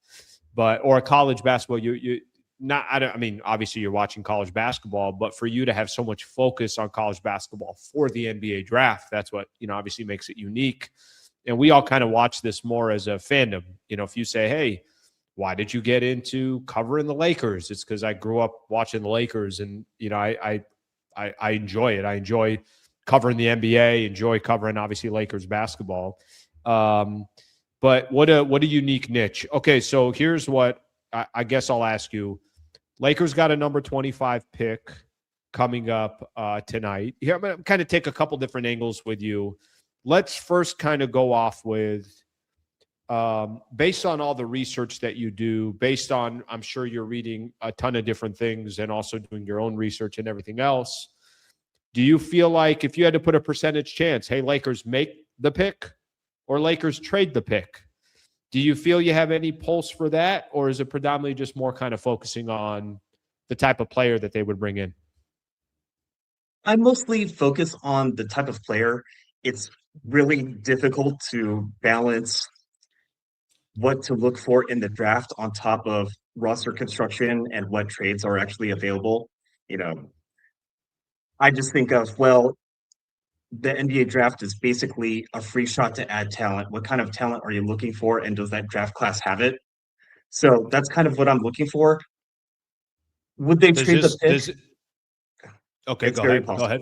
or a college basketball, I mean, obviously you're watching college basketball, but for you to have so much focus on college basketball for the NBA draft, that's what, obviously makes it unique. And we all kind of watch this more as a fandom. If you say, hey, why did you get into covering the Lakers? It's because I grew up watching the Lakers, and, I enjoy it. I enjoy covering the NBA, enjoy covering, obviously, Lakers basketball. But what a unique niche. Okay, so here's what I guess I'll ask you. Lakers got a number 25 pick coming up tonight. Here, I'm going to kind of take a couple different angles with you. Let's first kind of go off with, based on all the research that you do, based on, I'm sure you're reading a ton of different things and also doing your own research and everything else. Do you feel like if you had to put a percentage chance, hey, Lakers make the pick or Lakers trade the pick, do you feel you have any pulse for that? Or is it predominantly just more kind of focusing on the type of player that they would bring in? I mostly focus on the type of player. It's really difficult to balance what to look for in the draft on top of roster construction and what trades are actually available. I just think of, well, the NBA draft is basically a free shot to add talent. What kind of talent are you looking for, and does that draft class have it? So that's kind of what I'm looking for. Would they trade the pick? Okay, it's very possible. Go ahead.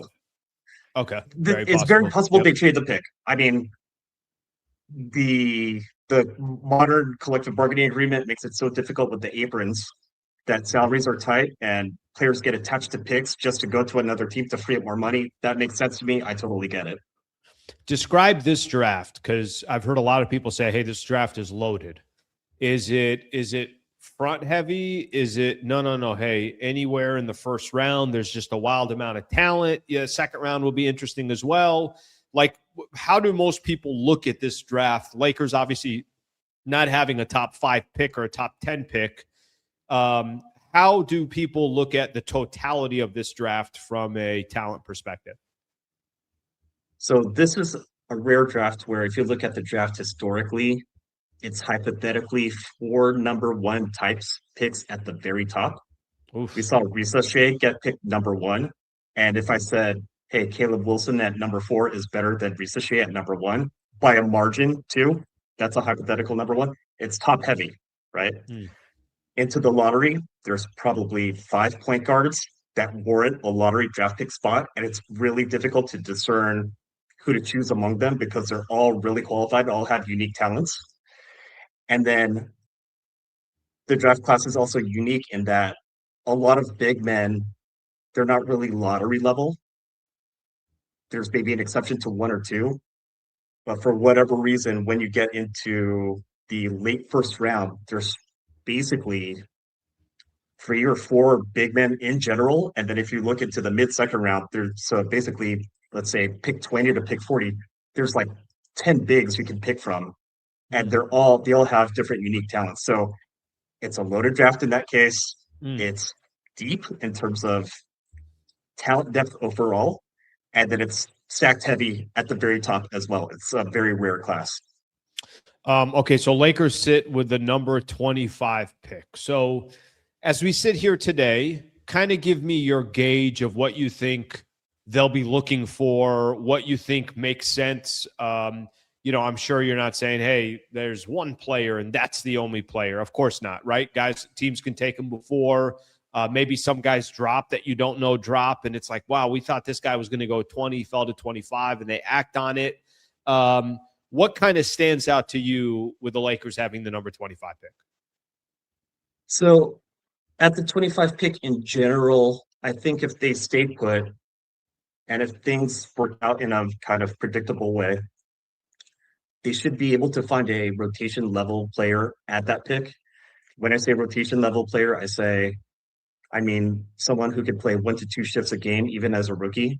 Okay, it's very possible they trade the pick. I mean, the modern collective bargaining agreement makes it so difficult with the aprons that salaries are tight and players get attached to picks just to go to another team to free up more money. That makes sense to me. I totally get it. Describe this draft, because I've heard a lot of people say, hey, this draft is loaded. Is it front heavy? Is it no? Hey, anywhere in the first round, there's just a wild amount of talent. Yeah, second round will be interesting as well. Like, how do most people look at this draft? Lakers obviously not having a top 5 pick or a top 10 pick. How do people look at the totality of this draft from a talent perspective? So this is a rare draft where if you look at the draft historically, it's hypothetically 4 number 1 types picks at the very top. Oof. We saw Risa get picked number 1. And if I said, hey, Caleb Wilson at number 4 is better than Risa at number 1 by a margin too, that's a hypothetical number 1. It's top heavy, right? Into the lottery, there's probably 5 point guards that warrant a lottery draft pick spot. And it's really difficult to discern who to choose among them because they're all really qualified, all have unique talents. And then the draft class is also unique in that a lot of big men, they're not really lottery level. There's maybe an exception to 1 or 2. But for whatever reason, when you get into the late first round, there's basically 3 or 4 big men in general. And then if you look into the mid-second round, so basically, let's say pick 20 to pick 40, there's like 10 bigs you can pick from. And they all have different unique talents. So it's a loaded draft in that case. It's deep in terms of talent depth overall. And then it's stacked heavy at the very top as well. It's a very rare class. Okay, so Lakers sit with the number 25 pick. So as we sit here today, kind of give me your gauge of what you think they'll be looking for, what you think makes sense. I'm sure you're not saying, hey, there's one player and that's the only player. Of course not, right? Guys, teams can take them before. Maybe some guys drop that you don't know drop, and it's like, wow, we thought this guy was going to go 20, fell to 25, and they act on it. What kind of stands out to you with the Lakers having the number 25 pick? So at the 25 pick in general, I think if they stay put and if things work out in a kind of predictable way, they should be able to find a rotation level player at that pick. When I say rotation level player, I mean someone who could play 1 to 2 shifts a game, even as a rookie.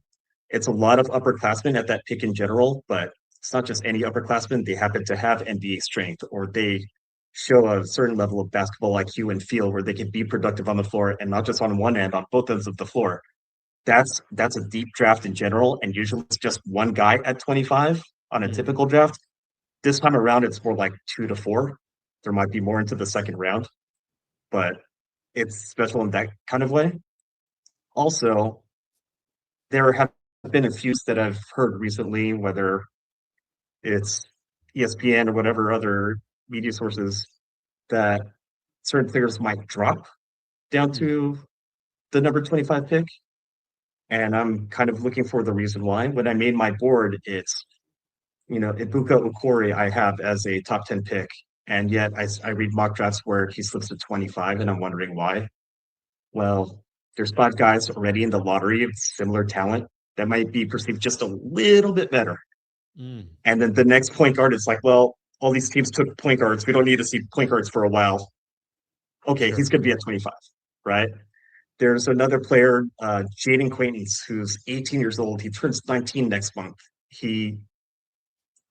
It's a lot of upperclassmen at that pick in general, but it's not just any upperclassmen. They happen to have NBA strength, or they show a certain level of basketball IQ and feel where they can be productive on the floor, and not just on one end, on both ends of the floor. That's a deep draft in general, and usually it's just one guy at 25 on a typical draft. This time around, it's more like 2 to 4. There might be more into the second round, but it's special in that kind of way. Also, there have been a few that I've heard recently, whether it's ESPN or whatever other media sources, that certain players might drop down to the number 25 pick. And I'm kind of looking for the reason why. When I made my board, it's, Ibuka Okori I have as a top 10 pick. And yet I read mock drafts where he slips to 25, and I'm wondering why. Well, there's 5 guys already in the lottery of similar talent that might be perceived just a little bit better. And then the next point guard is like, well, all these teams took point guards. We don't need to see point guards for a while. Okay, he's going to be at 25, right? There's another player, Jaden Quaintance, who's 18 years old. He turns 19 next month. He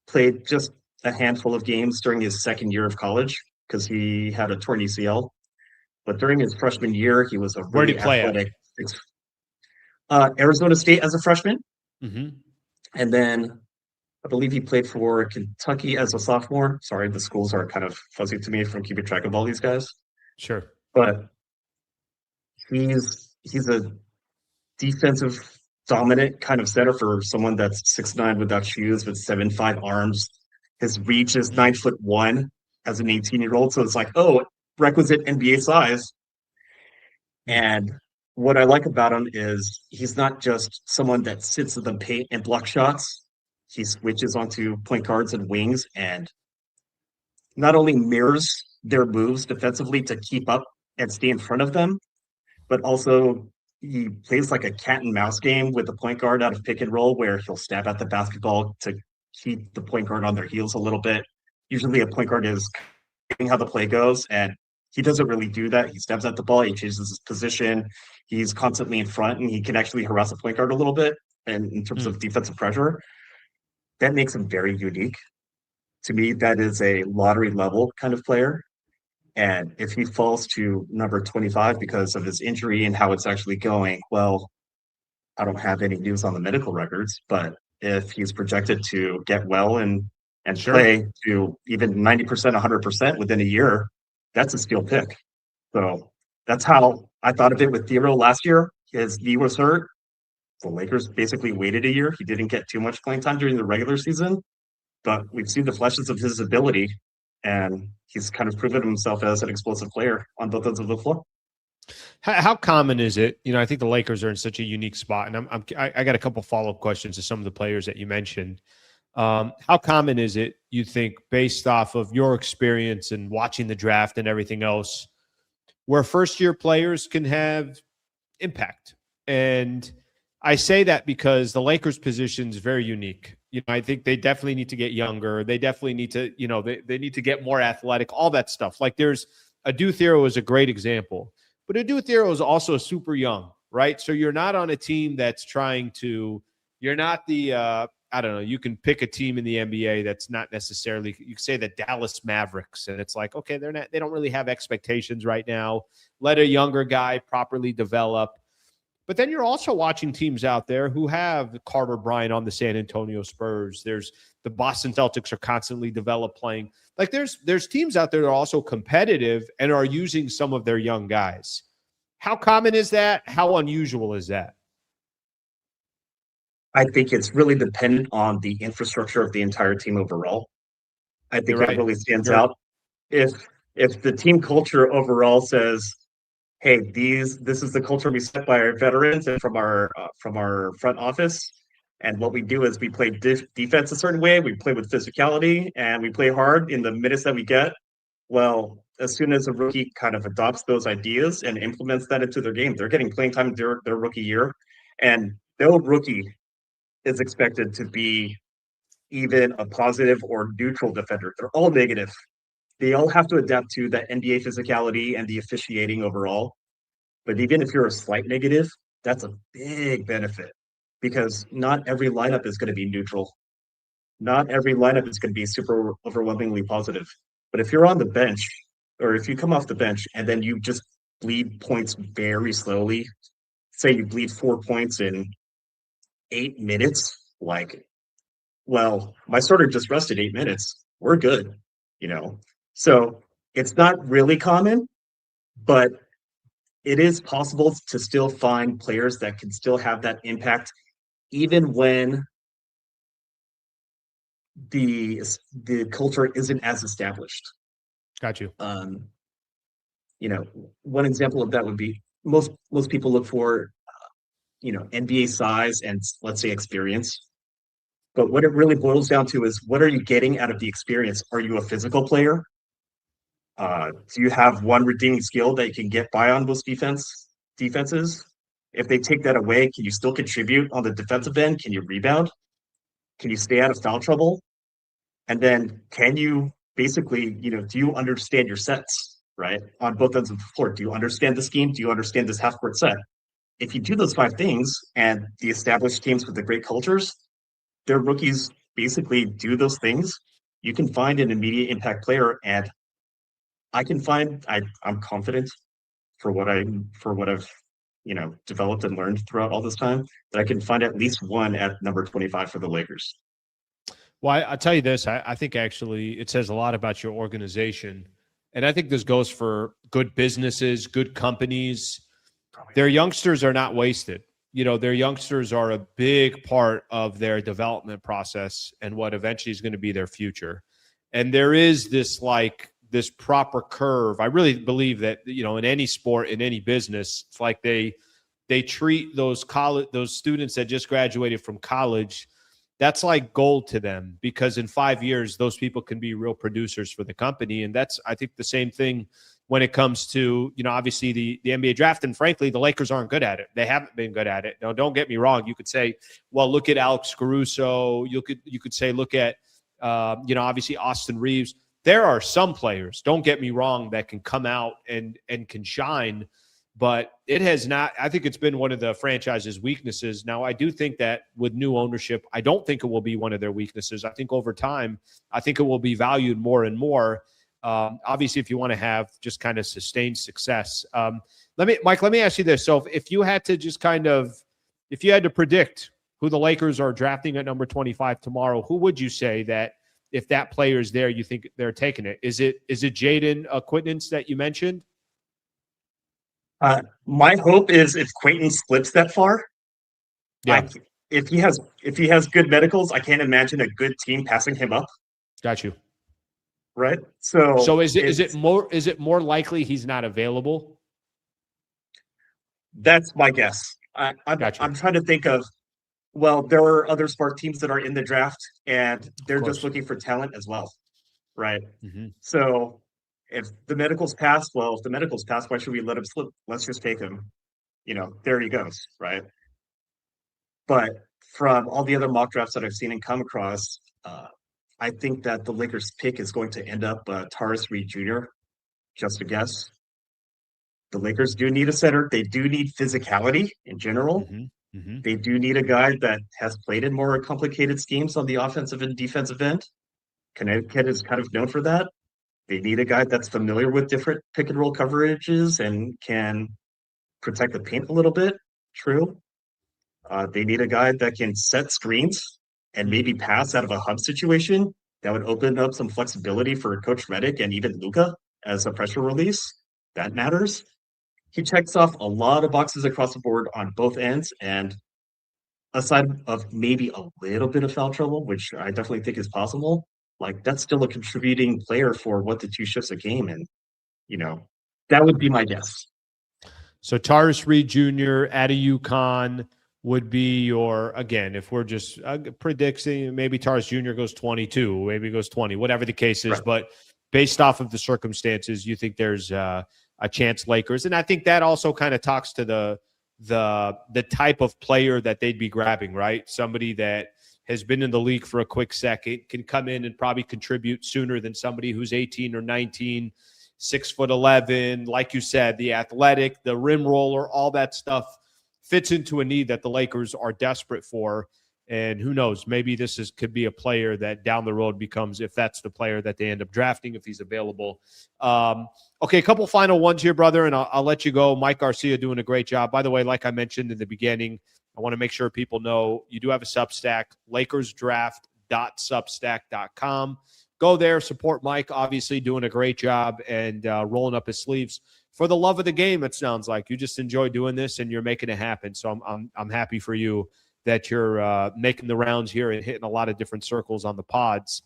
played just a handful of games during his second year of college because he had a torn ACL. But during his freshman year, he was a really athletic. Arizona State as a freshman. And then I believe he played for Kentucky as a sophomore. Sorry, the schools are kind of fuzzy to me from keeping track of all these guys. Sure. But he's a defensive dominant kind of center for someone that's 6'9" without shoes with 7'5" arms. His reach is 9'1" as an 18-year-old. So it's like, oh, requisite NBA size. And what I like about him is he's not just someone that sits in the paint and blocks shots. He switches onto point guards and wings and not only mirrors their moves defensively to keep up and stay in front of them, but also he plays like a cat and mouse game with the point guard out of pick and roll, where he'll stab at the basketball to keep the point guard on their heels a little bit. Usually a point guard is how the play goes, and he doesn't really do that. He stabs at the ball, he changes his position, he's constantly in front, and he can actually harass a point guard a little bit. And in terms of defensive pressure, that makes him very unique. To me, that is a lottery level kind of player. And if he falls to number 25 because of his injury and how it's actually going, well, I don't have any news on the medical records, but if he's projected to get well and play to even 90%, 100% within a year, that's a steal pick. So that's how I thought of it with Thiero last year. His knee was hurt. The Lakers basically waited a year. He didn't get too much playing time during the regular season, but we've seen the flashes of his ability, and he's kind of proven himself as an explosive player on both ends of the floor. How common is it? I think the Lakers are in such a unique spot, and I got a couple follow-up questions to some of the players that you mentioned. How common is it, you think, based off of your experience and watching the draft and everything else, where first-year players can have impact? And I say that because the Lakers' position is very unique. I think they definitely need to get younger. They definitely need to, they need to get more athletic, all that stuff. Like there's Adu Thiero is a great example, but Adu Thiero is also super young, right? So you're not on a team that's trying to, you're not the, I don't know, you can pick a team in the NBA that's not necessarily, you can say the Dallas Mavericks, and it's like, okay, they don't really have expectations right now. Let a younger guy properly develop. But then you're also watching teams out there who have Carter Bryant on the San Antonio Spurs. There's the Boston Celtics are constantly playing. Like there's teams out there that are also competitive and are using some of their young guys. How common is that? How unusual is that? I think it's really dependent on the infrastructure of the entire team overall. I think that really stands out. If the team culture overall says, hey, this is the culture we set by our veterans and from our front office. And what we do is we play defense a certain way. We play with physicality and we play hard in the minutes that we get. Well, as soon as a rookie kind of adopts those ideas and implements that into their game, they're getting playing time during their rookie year. And no rookie is expected to be, even a positive or neutral defender. They're all negative. They all have to adapt to that NBA physicality and the officiating overall. But even if you're a slight negative, that's a big benefit because not every lineup is going to be neutral. Not every lineup is going to be super overwhelmingly positive. But if you're on the bench, or if you come off the bench and then you just bleed points very slowly, say you bleed 4 points in 8 minutes, like, well, my starter just rested 8 minutes. We're good, you know? So it's not really common, but it is possible to still find players that can still have that impact, even when the culture isn't as established. Got you. You know, one example of that would be most people look for, NBA size and let's say experience. But what it really boils down to is what are you getting out of the experience? Are you a physical player? Do you have one redeeming skill that you can get by on most defenses? If they take that away, can you still contribute on the defensive end? Can you rebound? Can you stay out of foul trouble? And then can you basically, do you understand your sets, right? On both ends of the floor. Do you understand the scheme? Do you understand this half-court set? If you do those 5 things and the established teams with the great cultures, their rookies basically do those things, you can find an immediate impact player. And I'm confident for what I've developed and learned throughout all this time that I can find at least one at number 25 for the Lakers. Well, I'll tell you this. I think actually it says a lot about your organization. And I think this goes for good businesses, good companies. Their youngsters are not wasted. Their youngsters are a big part of their development process and what eventually is going to be their future. And there is this proper curve. I really believe that, in any sport, in any business, it's like they treat those students that just graduated from college. That's like gold to them because in 5 years, those people can be real producers for the company. And that's, I think, the same thing when it comes to, obviously the NBA draft. And frankly, the Lakers aren't good at it. They haven't been good at it. Now, don't get me wrong. You could say, well, look at Alex Caruso. You could say, look at, obviously Austin Reaves. There are some players, don't get me wrong, that can come out and can shine. But it has not. I think it's been one of the franchise's weaknesses. Now, I do think that with new ownership, I don't think it will be one of their weaknesses. I think over time, I think it will be valued more and more. Obviously, if you want to have just kind of sustained success. Mike, let me ask you this. So if you had to if you had to predict who the Lakers are drafting at number 25 tomorrow, who would you say that if that player is there, you think they're taking it? Is it Jaden Quitnance that you mentioned? My hope is if Quayton slips that far, yeah. If he has good medicals, I can't imagine a good team passing him up. Got you. Right. So is it more likely he's not available? That's my guess. I'm trying to think of. Well, there are other smart teams that are in the draft, and they're just looking for talent as well, right? Mm-hmm. So if the medicals pass, why should we let him slip? Let's just take him. There he goes, right? But from all the other mock drafts that I've seen and come across, I think that the Lakers pick is going to end up Tyrese Reed Jr., just a guess. The Lakers do need a center. They do need physicality in general. Mm-hmm. Mm-hmm. They do need a guy that has played in more complicated schemes on the offensive and defensive end. Connecticut is kind of known for that. They need a guy that's familiar with different pick and roll coverages and can protect the paint a little bit. True. They need a guy that can set screens and maybe pass out of a hub situation. That would open up some flexibility for Coach Redick and even Luka as a pressure release. That matters. He checks off a lot of boxes across the board on both ends. And aside of maybe a little bit of foul trouble, which I definitely think is possible, that's still a contributing player for 1 to 2 shifts a game. And, that would be my guess. So Tyrese Reed Jr. out of UConn would be again, if we're just predicting, maybe Tyrese Jr. goes 22, maybe goes 20, whatever the case is. Right. But based off of the circumstances, you think there's a chance Lakers. And I think that also kind of talks to the type of player that they'd be grabbing, right? Somebody that has been in the league for a quick second, can come in and probably contribute sooner than somebody who's 18 or 19, 6'11", like you said, the athletic, the rim roller, all that stuff fits into a need that the Lakers are desperate for. And who knows, maybe could be a player that down the road becomes, if that's the player that they end up drafting, if he's available. Okay, a couple final ones here, brother, and I'll let you go. Mike Garcia doing a great job. By the way, like I mentioned in the beginning, I want to make sure people know you do have a Substack, LakersDraft.substack.com. Go there, support Mike, obviously doing a great job and rolling up his sleeves for the love of the game. It sounds like you just enjoy doing this and you're making it happen. So I'm happy for you that you're making the rounds here and hitting a lot of different circles on the pods.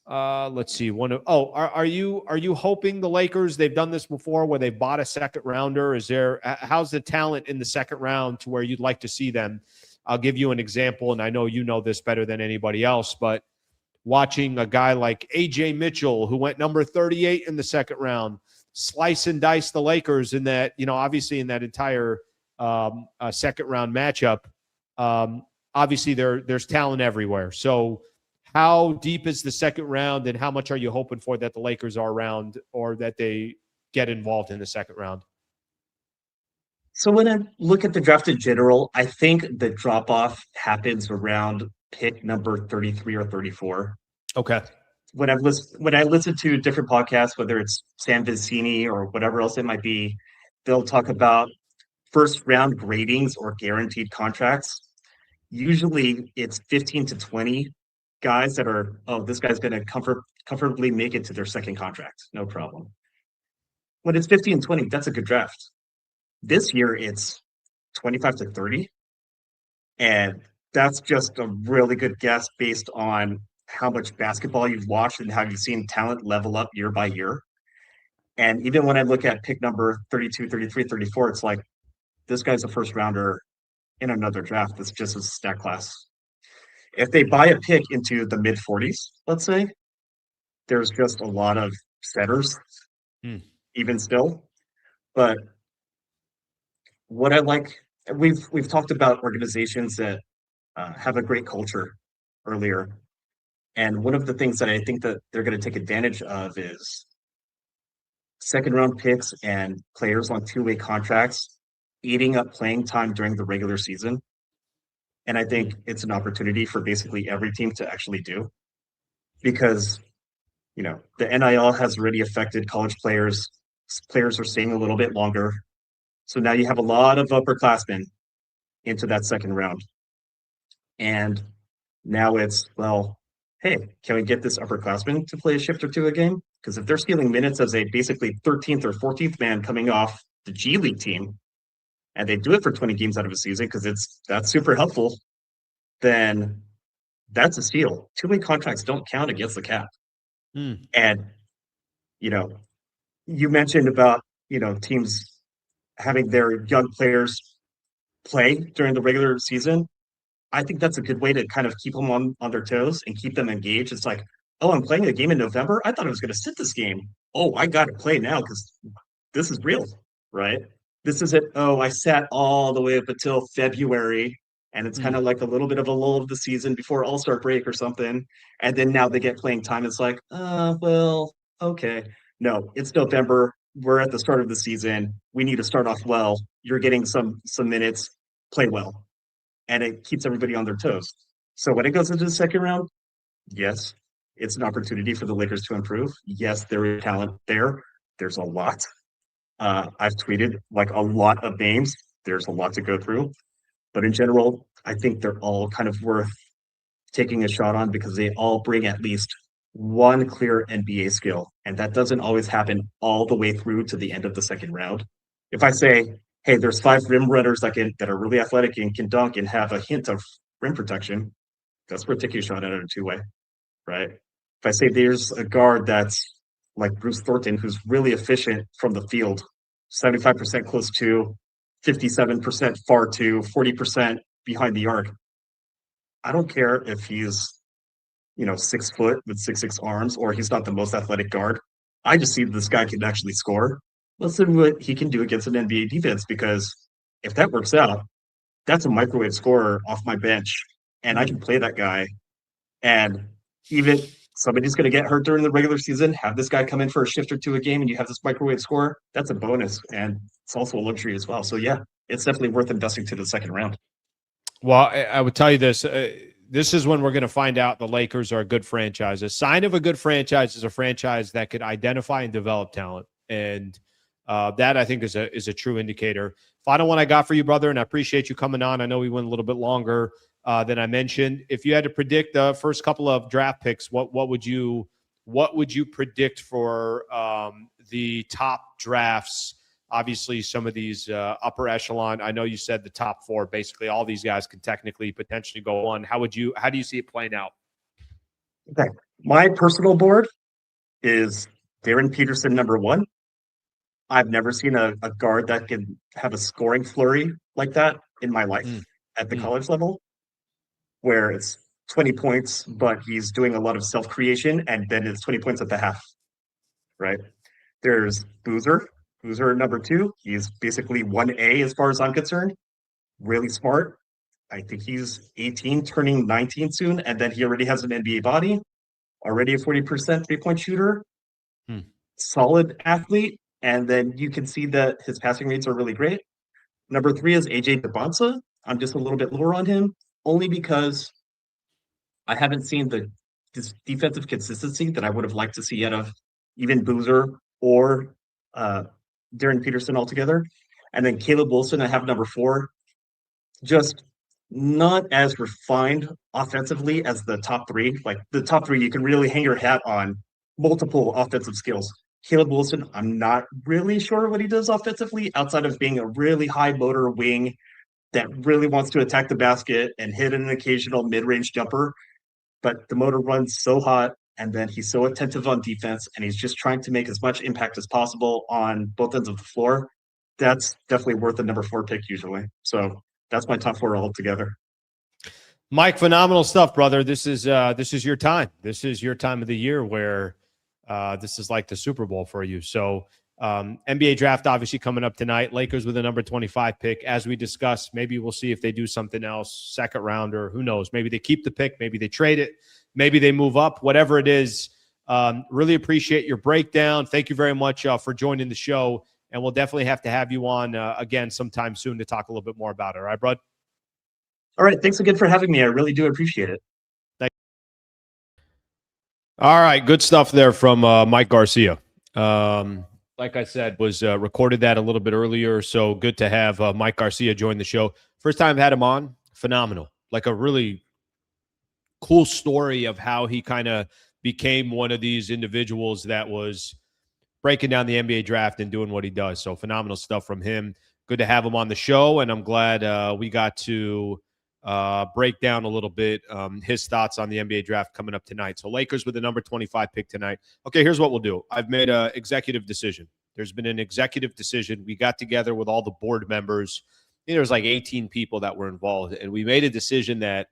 Let's see. Are you hoping the Lakers, they've done this before where they bought a second rounder? How's the talent in the second round to where you'd like to see them? I'll give you an example, and I know you know this better than anybody else, but watching a guy like AJ Mitchell, who went number 38 in the second round, slice and dice the Lakers in that, obviously in that entire second round matchup. Obviously there's talent everywhere. So how deep is the second round, and how much are you hoping for that the Lakers are around or that they get involved in the second round? So when I look at the draft in general, I think the drop off happens around pick number 33 or 34. Okay. When I listen to different podcasts, whether it's Sam Vecini or whatever else it might be, they'll talk about first round gradings or guaranteed contracts. Usually it's 15 to 20 guys that are, this guy's going to comfortably make it to their second contract. No problem. When it's 15 and 20, that's a good draft. This year it's 25 to 30. And that's just a really good guess based on how much basketball you've watched and how you've seen talent level up year by year. And even when I look at pick number 32, 33, 34, it's like, this guy's a first rounder in another draft that's just a stack class. If they buy a pick into the mid 40s, let's say, there's just a lot of setters, even still. But what I like, we've talked about organizations that have a great culture earlier. And one of the things that I think that they're going to take advantage of is second round picks and players on two-way contracts eating up playing time during the regular season. And I think it's an opportunity for basically every team to actually do, because, the NIL has already affected college players. Players are staying a little bit longer. So now you have a lot of upperclassmen into that second round. And now it's, hey, can we get this upperclassman to play a shift or two a game? Because if they're stealing minutes as a basically 13th or 14th man coming off the G League team, and they do it for 20 games out of a season because that's super helpful, then that's a steal. Two-way contracts don't count against the cap. And, you mentioned about, teams having their young players play during the regular season. I think that's a good way to kind of keep them on their toes and keep them engaged. It's like, I'm playing a game in November. I thought I was going to sit this game. I got to play now because this is real, right? This isn't, I sat all the way up until February, and it's kind of like a little bit of a lull of the season before All-Star break or something. And then now they get playing time. It's like, okay. No, it's November. We're at the start of the season. We need to start off well. You're getting some minutes. Play well. And it keeps everybody on their toes. So when it goes into the second round, yes, it's an opportunity for the Lakers to improve. Yes, there is talent there. There's a lot. I've tweeted like a lot of names. There's a lot to go through. But in general, I think they're all kind of worth taking a shot on because they all bring at least one clear NBA skill. And that doesn't always happen all the way through to the end of the second round. If I say, hey, there's 5 rim runners that are really athletic and can dunk and have a hint of rim protection, that's worth taking a shot at it a two-way, right? If I say there's a guard that's like Bruce Thornton, who's really efficient from the field, 75% close to, 57% far to, 40% behind the arc. I don't care if he's, 6 foot with 6'6" arms, or he's not the most athletic guard. I just see this guy can actually score. Let's see what he can do against an NBA defense, because if that works out, that's a microwave scorer off my bench and I can play that guy. And even somebody's going to get hurt during the regular season, have this guy come in for a shift or two a game, and you have this microwave score. That's a bonus, and it's also a luxury as well. So yeah, it's definitely worth investing to the second round. Well, I would tell you this. This is when we're going to find out the Lakers are a good franchise. A sign of a good franchise is a franchise that could identify and develop talent. And that, I think, is a true indicator. Final one I got for you, brother, and I appreciate you coming on. I know we went a little bit longer than I mentioned. If you had to predict the first couple of draft picks, what would you predict for the top drafts? Obviously, some of these upper echelon. I know you said the top four. Basically, all these guys can technically potentially go on. How do you see it playing out? Okay, my personal board is Darren Peterson number 1. I've never seen a guard that can have a scoring flurry like that in my life at the college level, where it's 20 points, but he's doing a lot of self-creation, and then it's 20 points at the half, right? There's Boozer number 2. He's basically 1A as far as I'm concerned. Really smart. I think he's 18, turning 19 soon, and then he already has an NBA body, already a 40% three-point shooter, solid athlete, and then you can see that his passing rates are really great. Number 3 is AJ DeBonsa. I'm just a little bit lower on him, only because I haven't seen this defensive consistency that I would have liked to see out of even Boozer or Darren Peterson altogether. And then Caleb Wilson, I have number 4. Just not as refined offensively as the top 3. Like the top 3, you can really hang your hat on multiple offensive skills. Caleb Wilson, I'm not really sure what he does offensively outside of being a really high motor wing that really wants to attack the basket and hit an occasional mid-range jumper. But the motor runs so hot, and then he's so attentive on defense, and he's just trying to make as much impact as possible on both ends of the floor. That's definitely worth a number 4 pick usually. So that's my top 4 altogether. Mike, phenomenal stuff, brother. This is your time. This is your time of the year where this is like the Super Bowl for you. So NBA draft obviously coming up tonight. Lakers with a number 25 pick. As we discussed, maybe we'll see if they do something else, second rounder, who knows? Maybe they keep the pick, maybe they trade it, maybe they move up, whatever it is. Really appreciate your breakdown. Thank you very much for joining the show, and we'll definitely have to have you on again sometime soon to talk a little bit more about it. All right, bud? All right, thanks again for having me. I really do appreciate it. All right, good stuff there from Mike Garcia. Like I said, was recorded that a little bit earlier, so good to have Mike Garcia join the show. First time I've had him on, phenomenal. Like a really cool story of how he kind of became one of these individuals that was breaking down the NBA draft and doing what he does. So phenomenal stuff from him. Good to have him on the show, and I'm glad we got to break down a little bit his thoughts on the NBA draft coming up tonight. So Lakers with the number 25 pick tonight. Okay, here's what we'll do. I've made an executive decision. There's been an executive decision. We got together with all the board members. I think there's like 18 people that were involved, and we made a decision that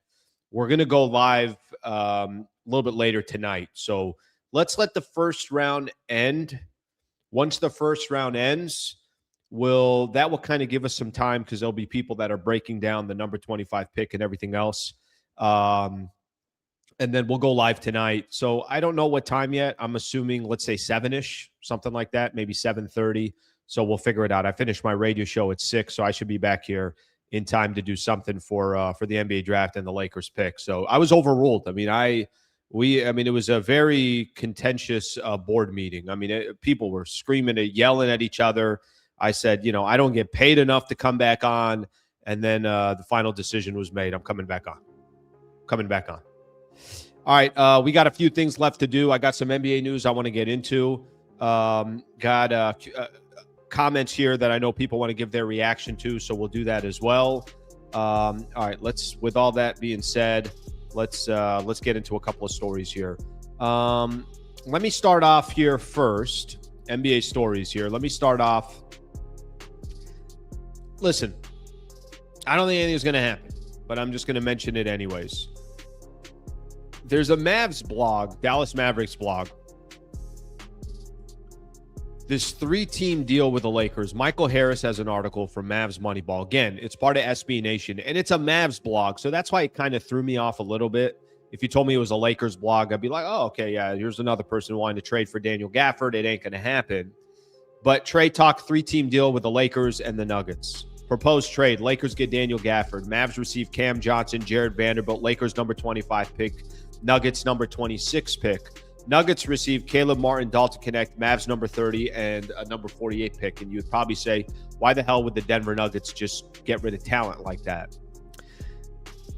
we're going to go live a little bit later tonight. So let's let the first round end. Once the first round ends, that will kind of give us some time because there'll be people that are breaking down the number 25 pick and everything else. And then we'll go live tonight. So I don't know what time yet. I'm assuming, let's say 7-ish, something like that, maybe 7:30. So we'll figure it out. I finished my radio show at 6, so I should be back here in time to do something for the NBA draft and the Lakers pick. So I was overruled. I mean, it was a very contentious board meeting. I mean, people were screaming and yelling at each other. I said, I don't get paid enough to come back on. And then the final decision was made. I'm coming back on. All right. We got a few things left to do. I got some NBA news I want to get into. Got comments here that I know people want to give their reaction to. So we'll do that as well. All right. With all that being said, let's get into a couple of stories here. Let me start off here first. NBA stories here. Let me start off. Listen, I don't think anything's going to happen, but I'm just going to mention it anyways. There's a Mavs blog, Dallas Mavericks blog. this 3-team deal with the Lakers. Michael Harris has an article from Mavs Moneyball. Again, it's part of SB Nation, and it's a Mavs blog, so that's why it kind of threw me off a little bit. If you told me it was a Lakers blog, I'd be like, oh, okay, yeah, here's another person wanting to trade for Daniel Gafford. It ain't going to happen. But trade talk, 3-team deal with the Lakers and the Nuggets. Proposed trade, Lakers get Daniel Gafford. Mavs receive Cam Johnson, Jared Vanderbilt, Lakers number 25 pick, Nuggets number 26 pick. Nuggets receive Caleb Martin, Dalton Connect, Mavs number 30, and a number 48 pick. And you would probably say, why the hell would the Denver Nuggets just get rid of talent like that?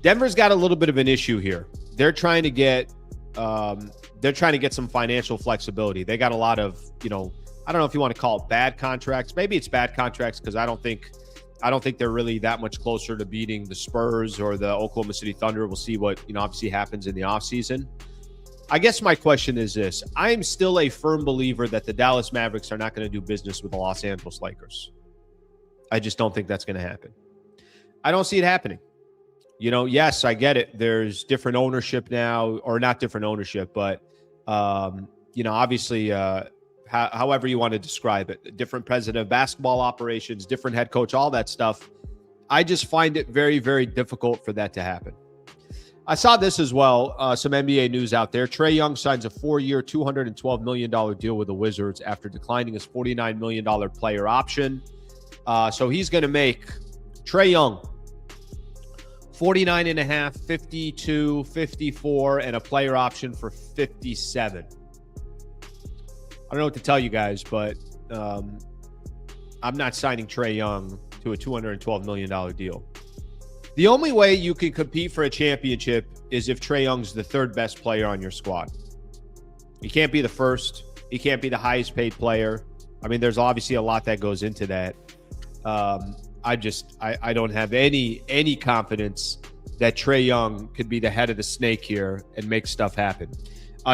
Denver's got a little bit of an issue here. They're trying to get some financial flexibility. They got a lot of, I don't know if you want to call it bad contracts. Maybe it's bad contracts because I don't think they're really that much closer to beating the Spurs or the Oklahoma City Thunder. We'll see what, obviously happens in the offseason. I guess my question is this. I'm still a firm believer that the Dallas Mavericks are not going to do business with the Los Angeles Lakers. I just don't think that's going to happen. I don't see it happening. Yes, I get it. There's different ownership now, or not different ownership, but, obviously, however you want to describe it, different president of basketball operations, different head coach, all that stuff. I just find it very, very difficult for that to happen. I saw this as well, some NBA news out there. Trae Young signs a 4-year, $212 million deal with the Wizards after declining his $49 million player option. So he's going to make Trae Young 49.5, 52, 54, and a player option for 57. I don't know what to tell you guys, but I'm not signing Trae Young to a $212 million deal. The only way you can compete for a championship is if Trae Young's the third best player on your squad. He can't be the first. He can't be the highest paid player. I mean, there's obviously a lot that goes into that. I don't have any confidence that Trae Young could be the head of the snake here and make stuff happen.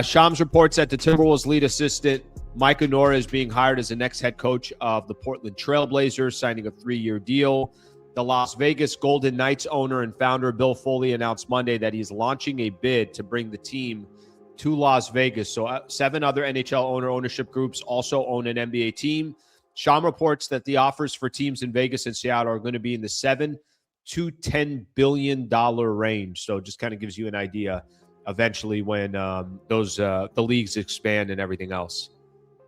Shams reports that the Timberwolves lead assistant Mike Onora is being hired as the next head coach of the Portland Trail Blazers, signing a 3-year deal. The Las Vegas Golden Knights owner and founder Bill Foley announced Monday that he's launching a bid to bring the team to Las Vegas. So 7 other NHL ownership groups also own an NBA team. Sham reports that the offers for teams in Vegas and Seattle are going to be in the $7 to $10 billion range. So just kind of gives you an idea eventually when the leagues expand and everything else.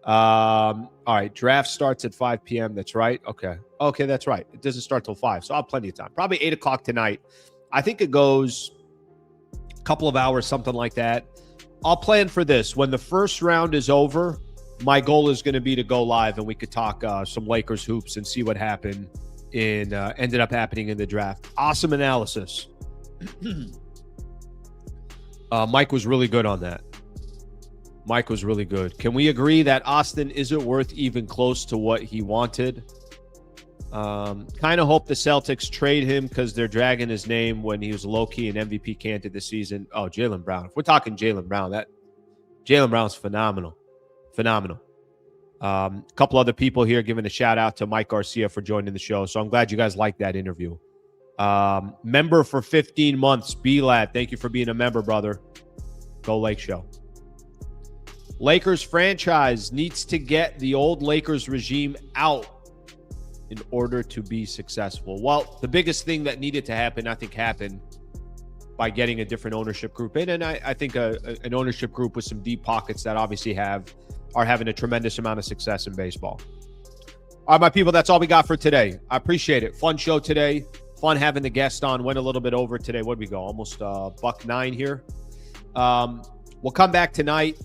All right, draft starts at 5 p.m. That's right. Okay, that's right. It doesn't start till 5, so I'll have plenty of time. Probably 8 o'clock tonight. I think it goes a couple of hours, something like that. I'll plan for this. When the first round is over, my goal is going to be to go live and we could talk some Lakers hoops and see what happened ended up happening in the draft. Awesome analysis. Mike was really good on that. Mike was really good. Can we agree that Austin isn't worth even close to what he wanted? Kind of hope the Celtics trade him because they're dragging his name when he was low-key an MVP candidate this season. Oh, Jaylen Brown. If we're talking Jaylen Brown, Jaylen Brown's phenomenal. Phenomenal. A couple other people here giving a shout-out to Mike Garcia for joining the show, so I'm glad you guys liked that interview. Member for 15 months, B-Lad. Thank you for being a member, brother. Go Lake Show. Lakers franchise needs to get the old Lakers regime out in order to be successful. Well, the biggest thing that needed to happen, I think, happened by getting a different ownership group in. And I think an ownership group with some deep pockets that obviously are having a tremendous amount of success in baseball. All right, my people, that's all we got for today. I appreciate it. Fun show today. Fun having the guest on. Went a little bit over today. What did we go? Almost $1.09 here. We'll come back tonight.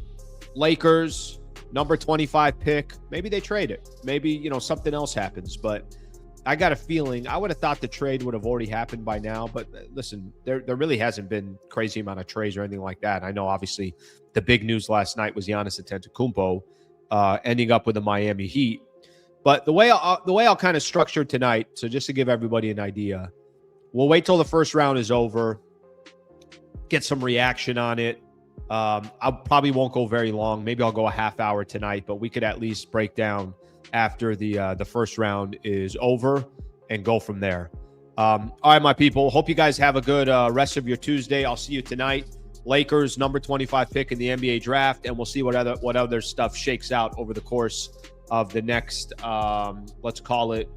Lakers, number 25 pick. Maybe they trade it. Maybe, something else happens. But I got a feeling, I would have thought the trade would have already happened by now. But listen, there really hasn't been crazy amount of trades or anything like that. I know, obviously, the big news last night was Giannis Antetokounmpo ending up with the Miami Heat. But the way I'll kind of structure tonight, so just to give everybody an idea, we'll wait till the first round is over, get some reaction on it. I probably won't go very long. Maybe I'll go a half hour tonight, but we could at least break down after the first round is over and go from there. All right, my people. Hope you guys have a good rest of your Tuesday. I'll see you tonight. Lakers number 25 pick in the NBA draft, and we'll see what other stuff shakes out over the course of the next, let's call it,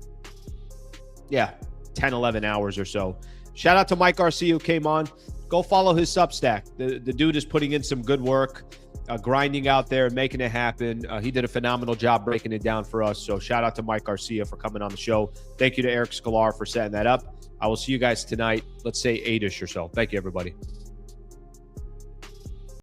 10, 11 hours or so. Shout out to Mike Garcia who came on. Go follow his Substack. The dude is putting in some good work, grinding out there and making it happen. He did a phenomenal job breaking it down for us. So shout out to Mike Garcia for coming on the show. Thank you to Eric Scalar for setting that up. I will see you guys tonight, let's say 8-ish or so. Thank you, everybody.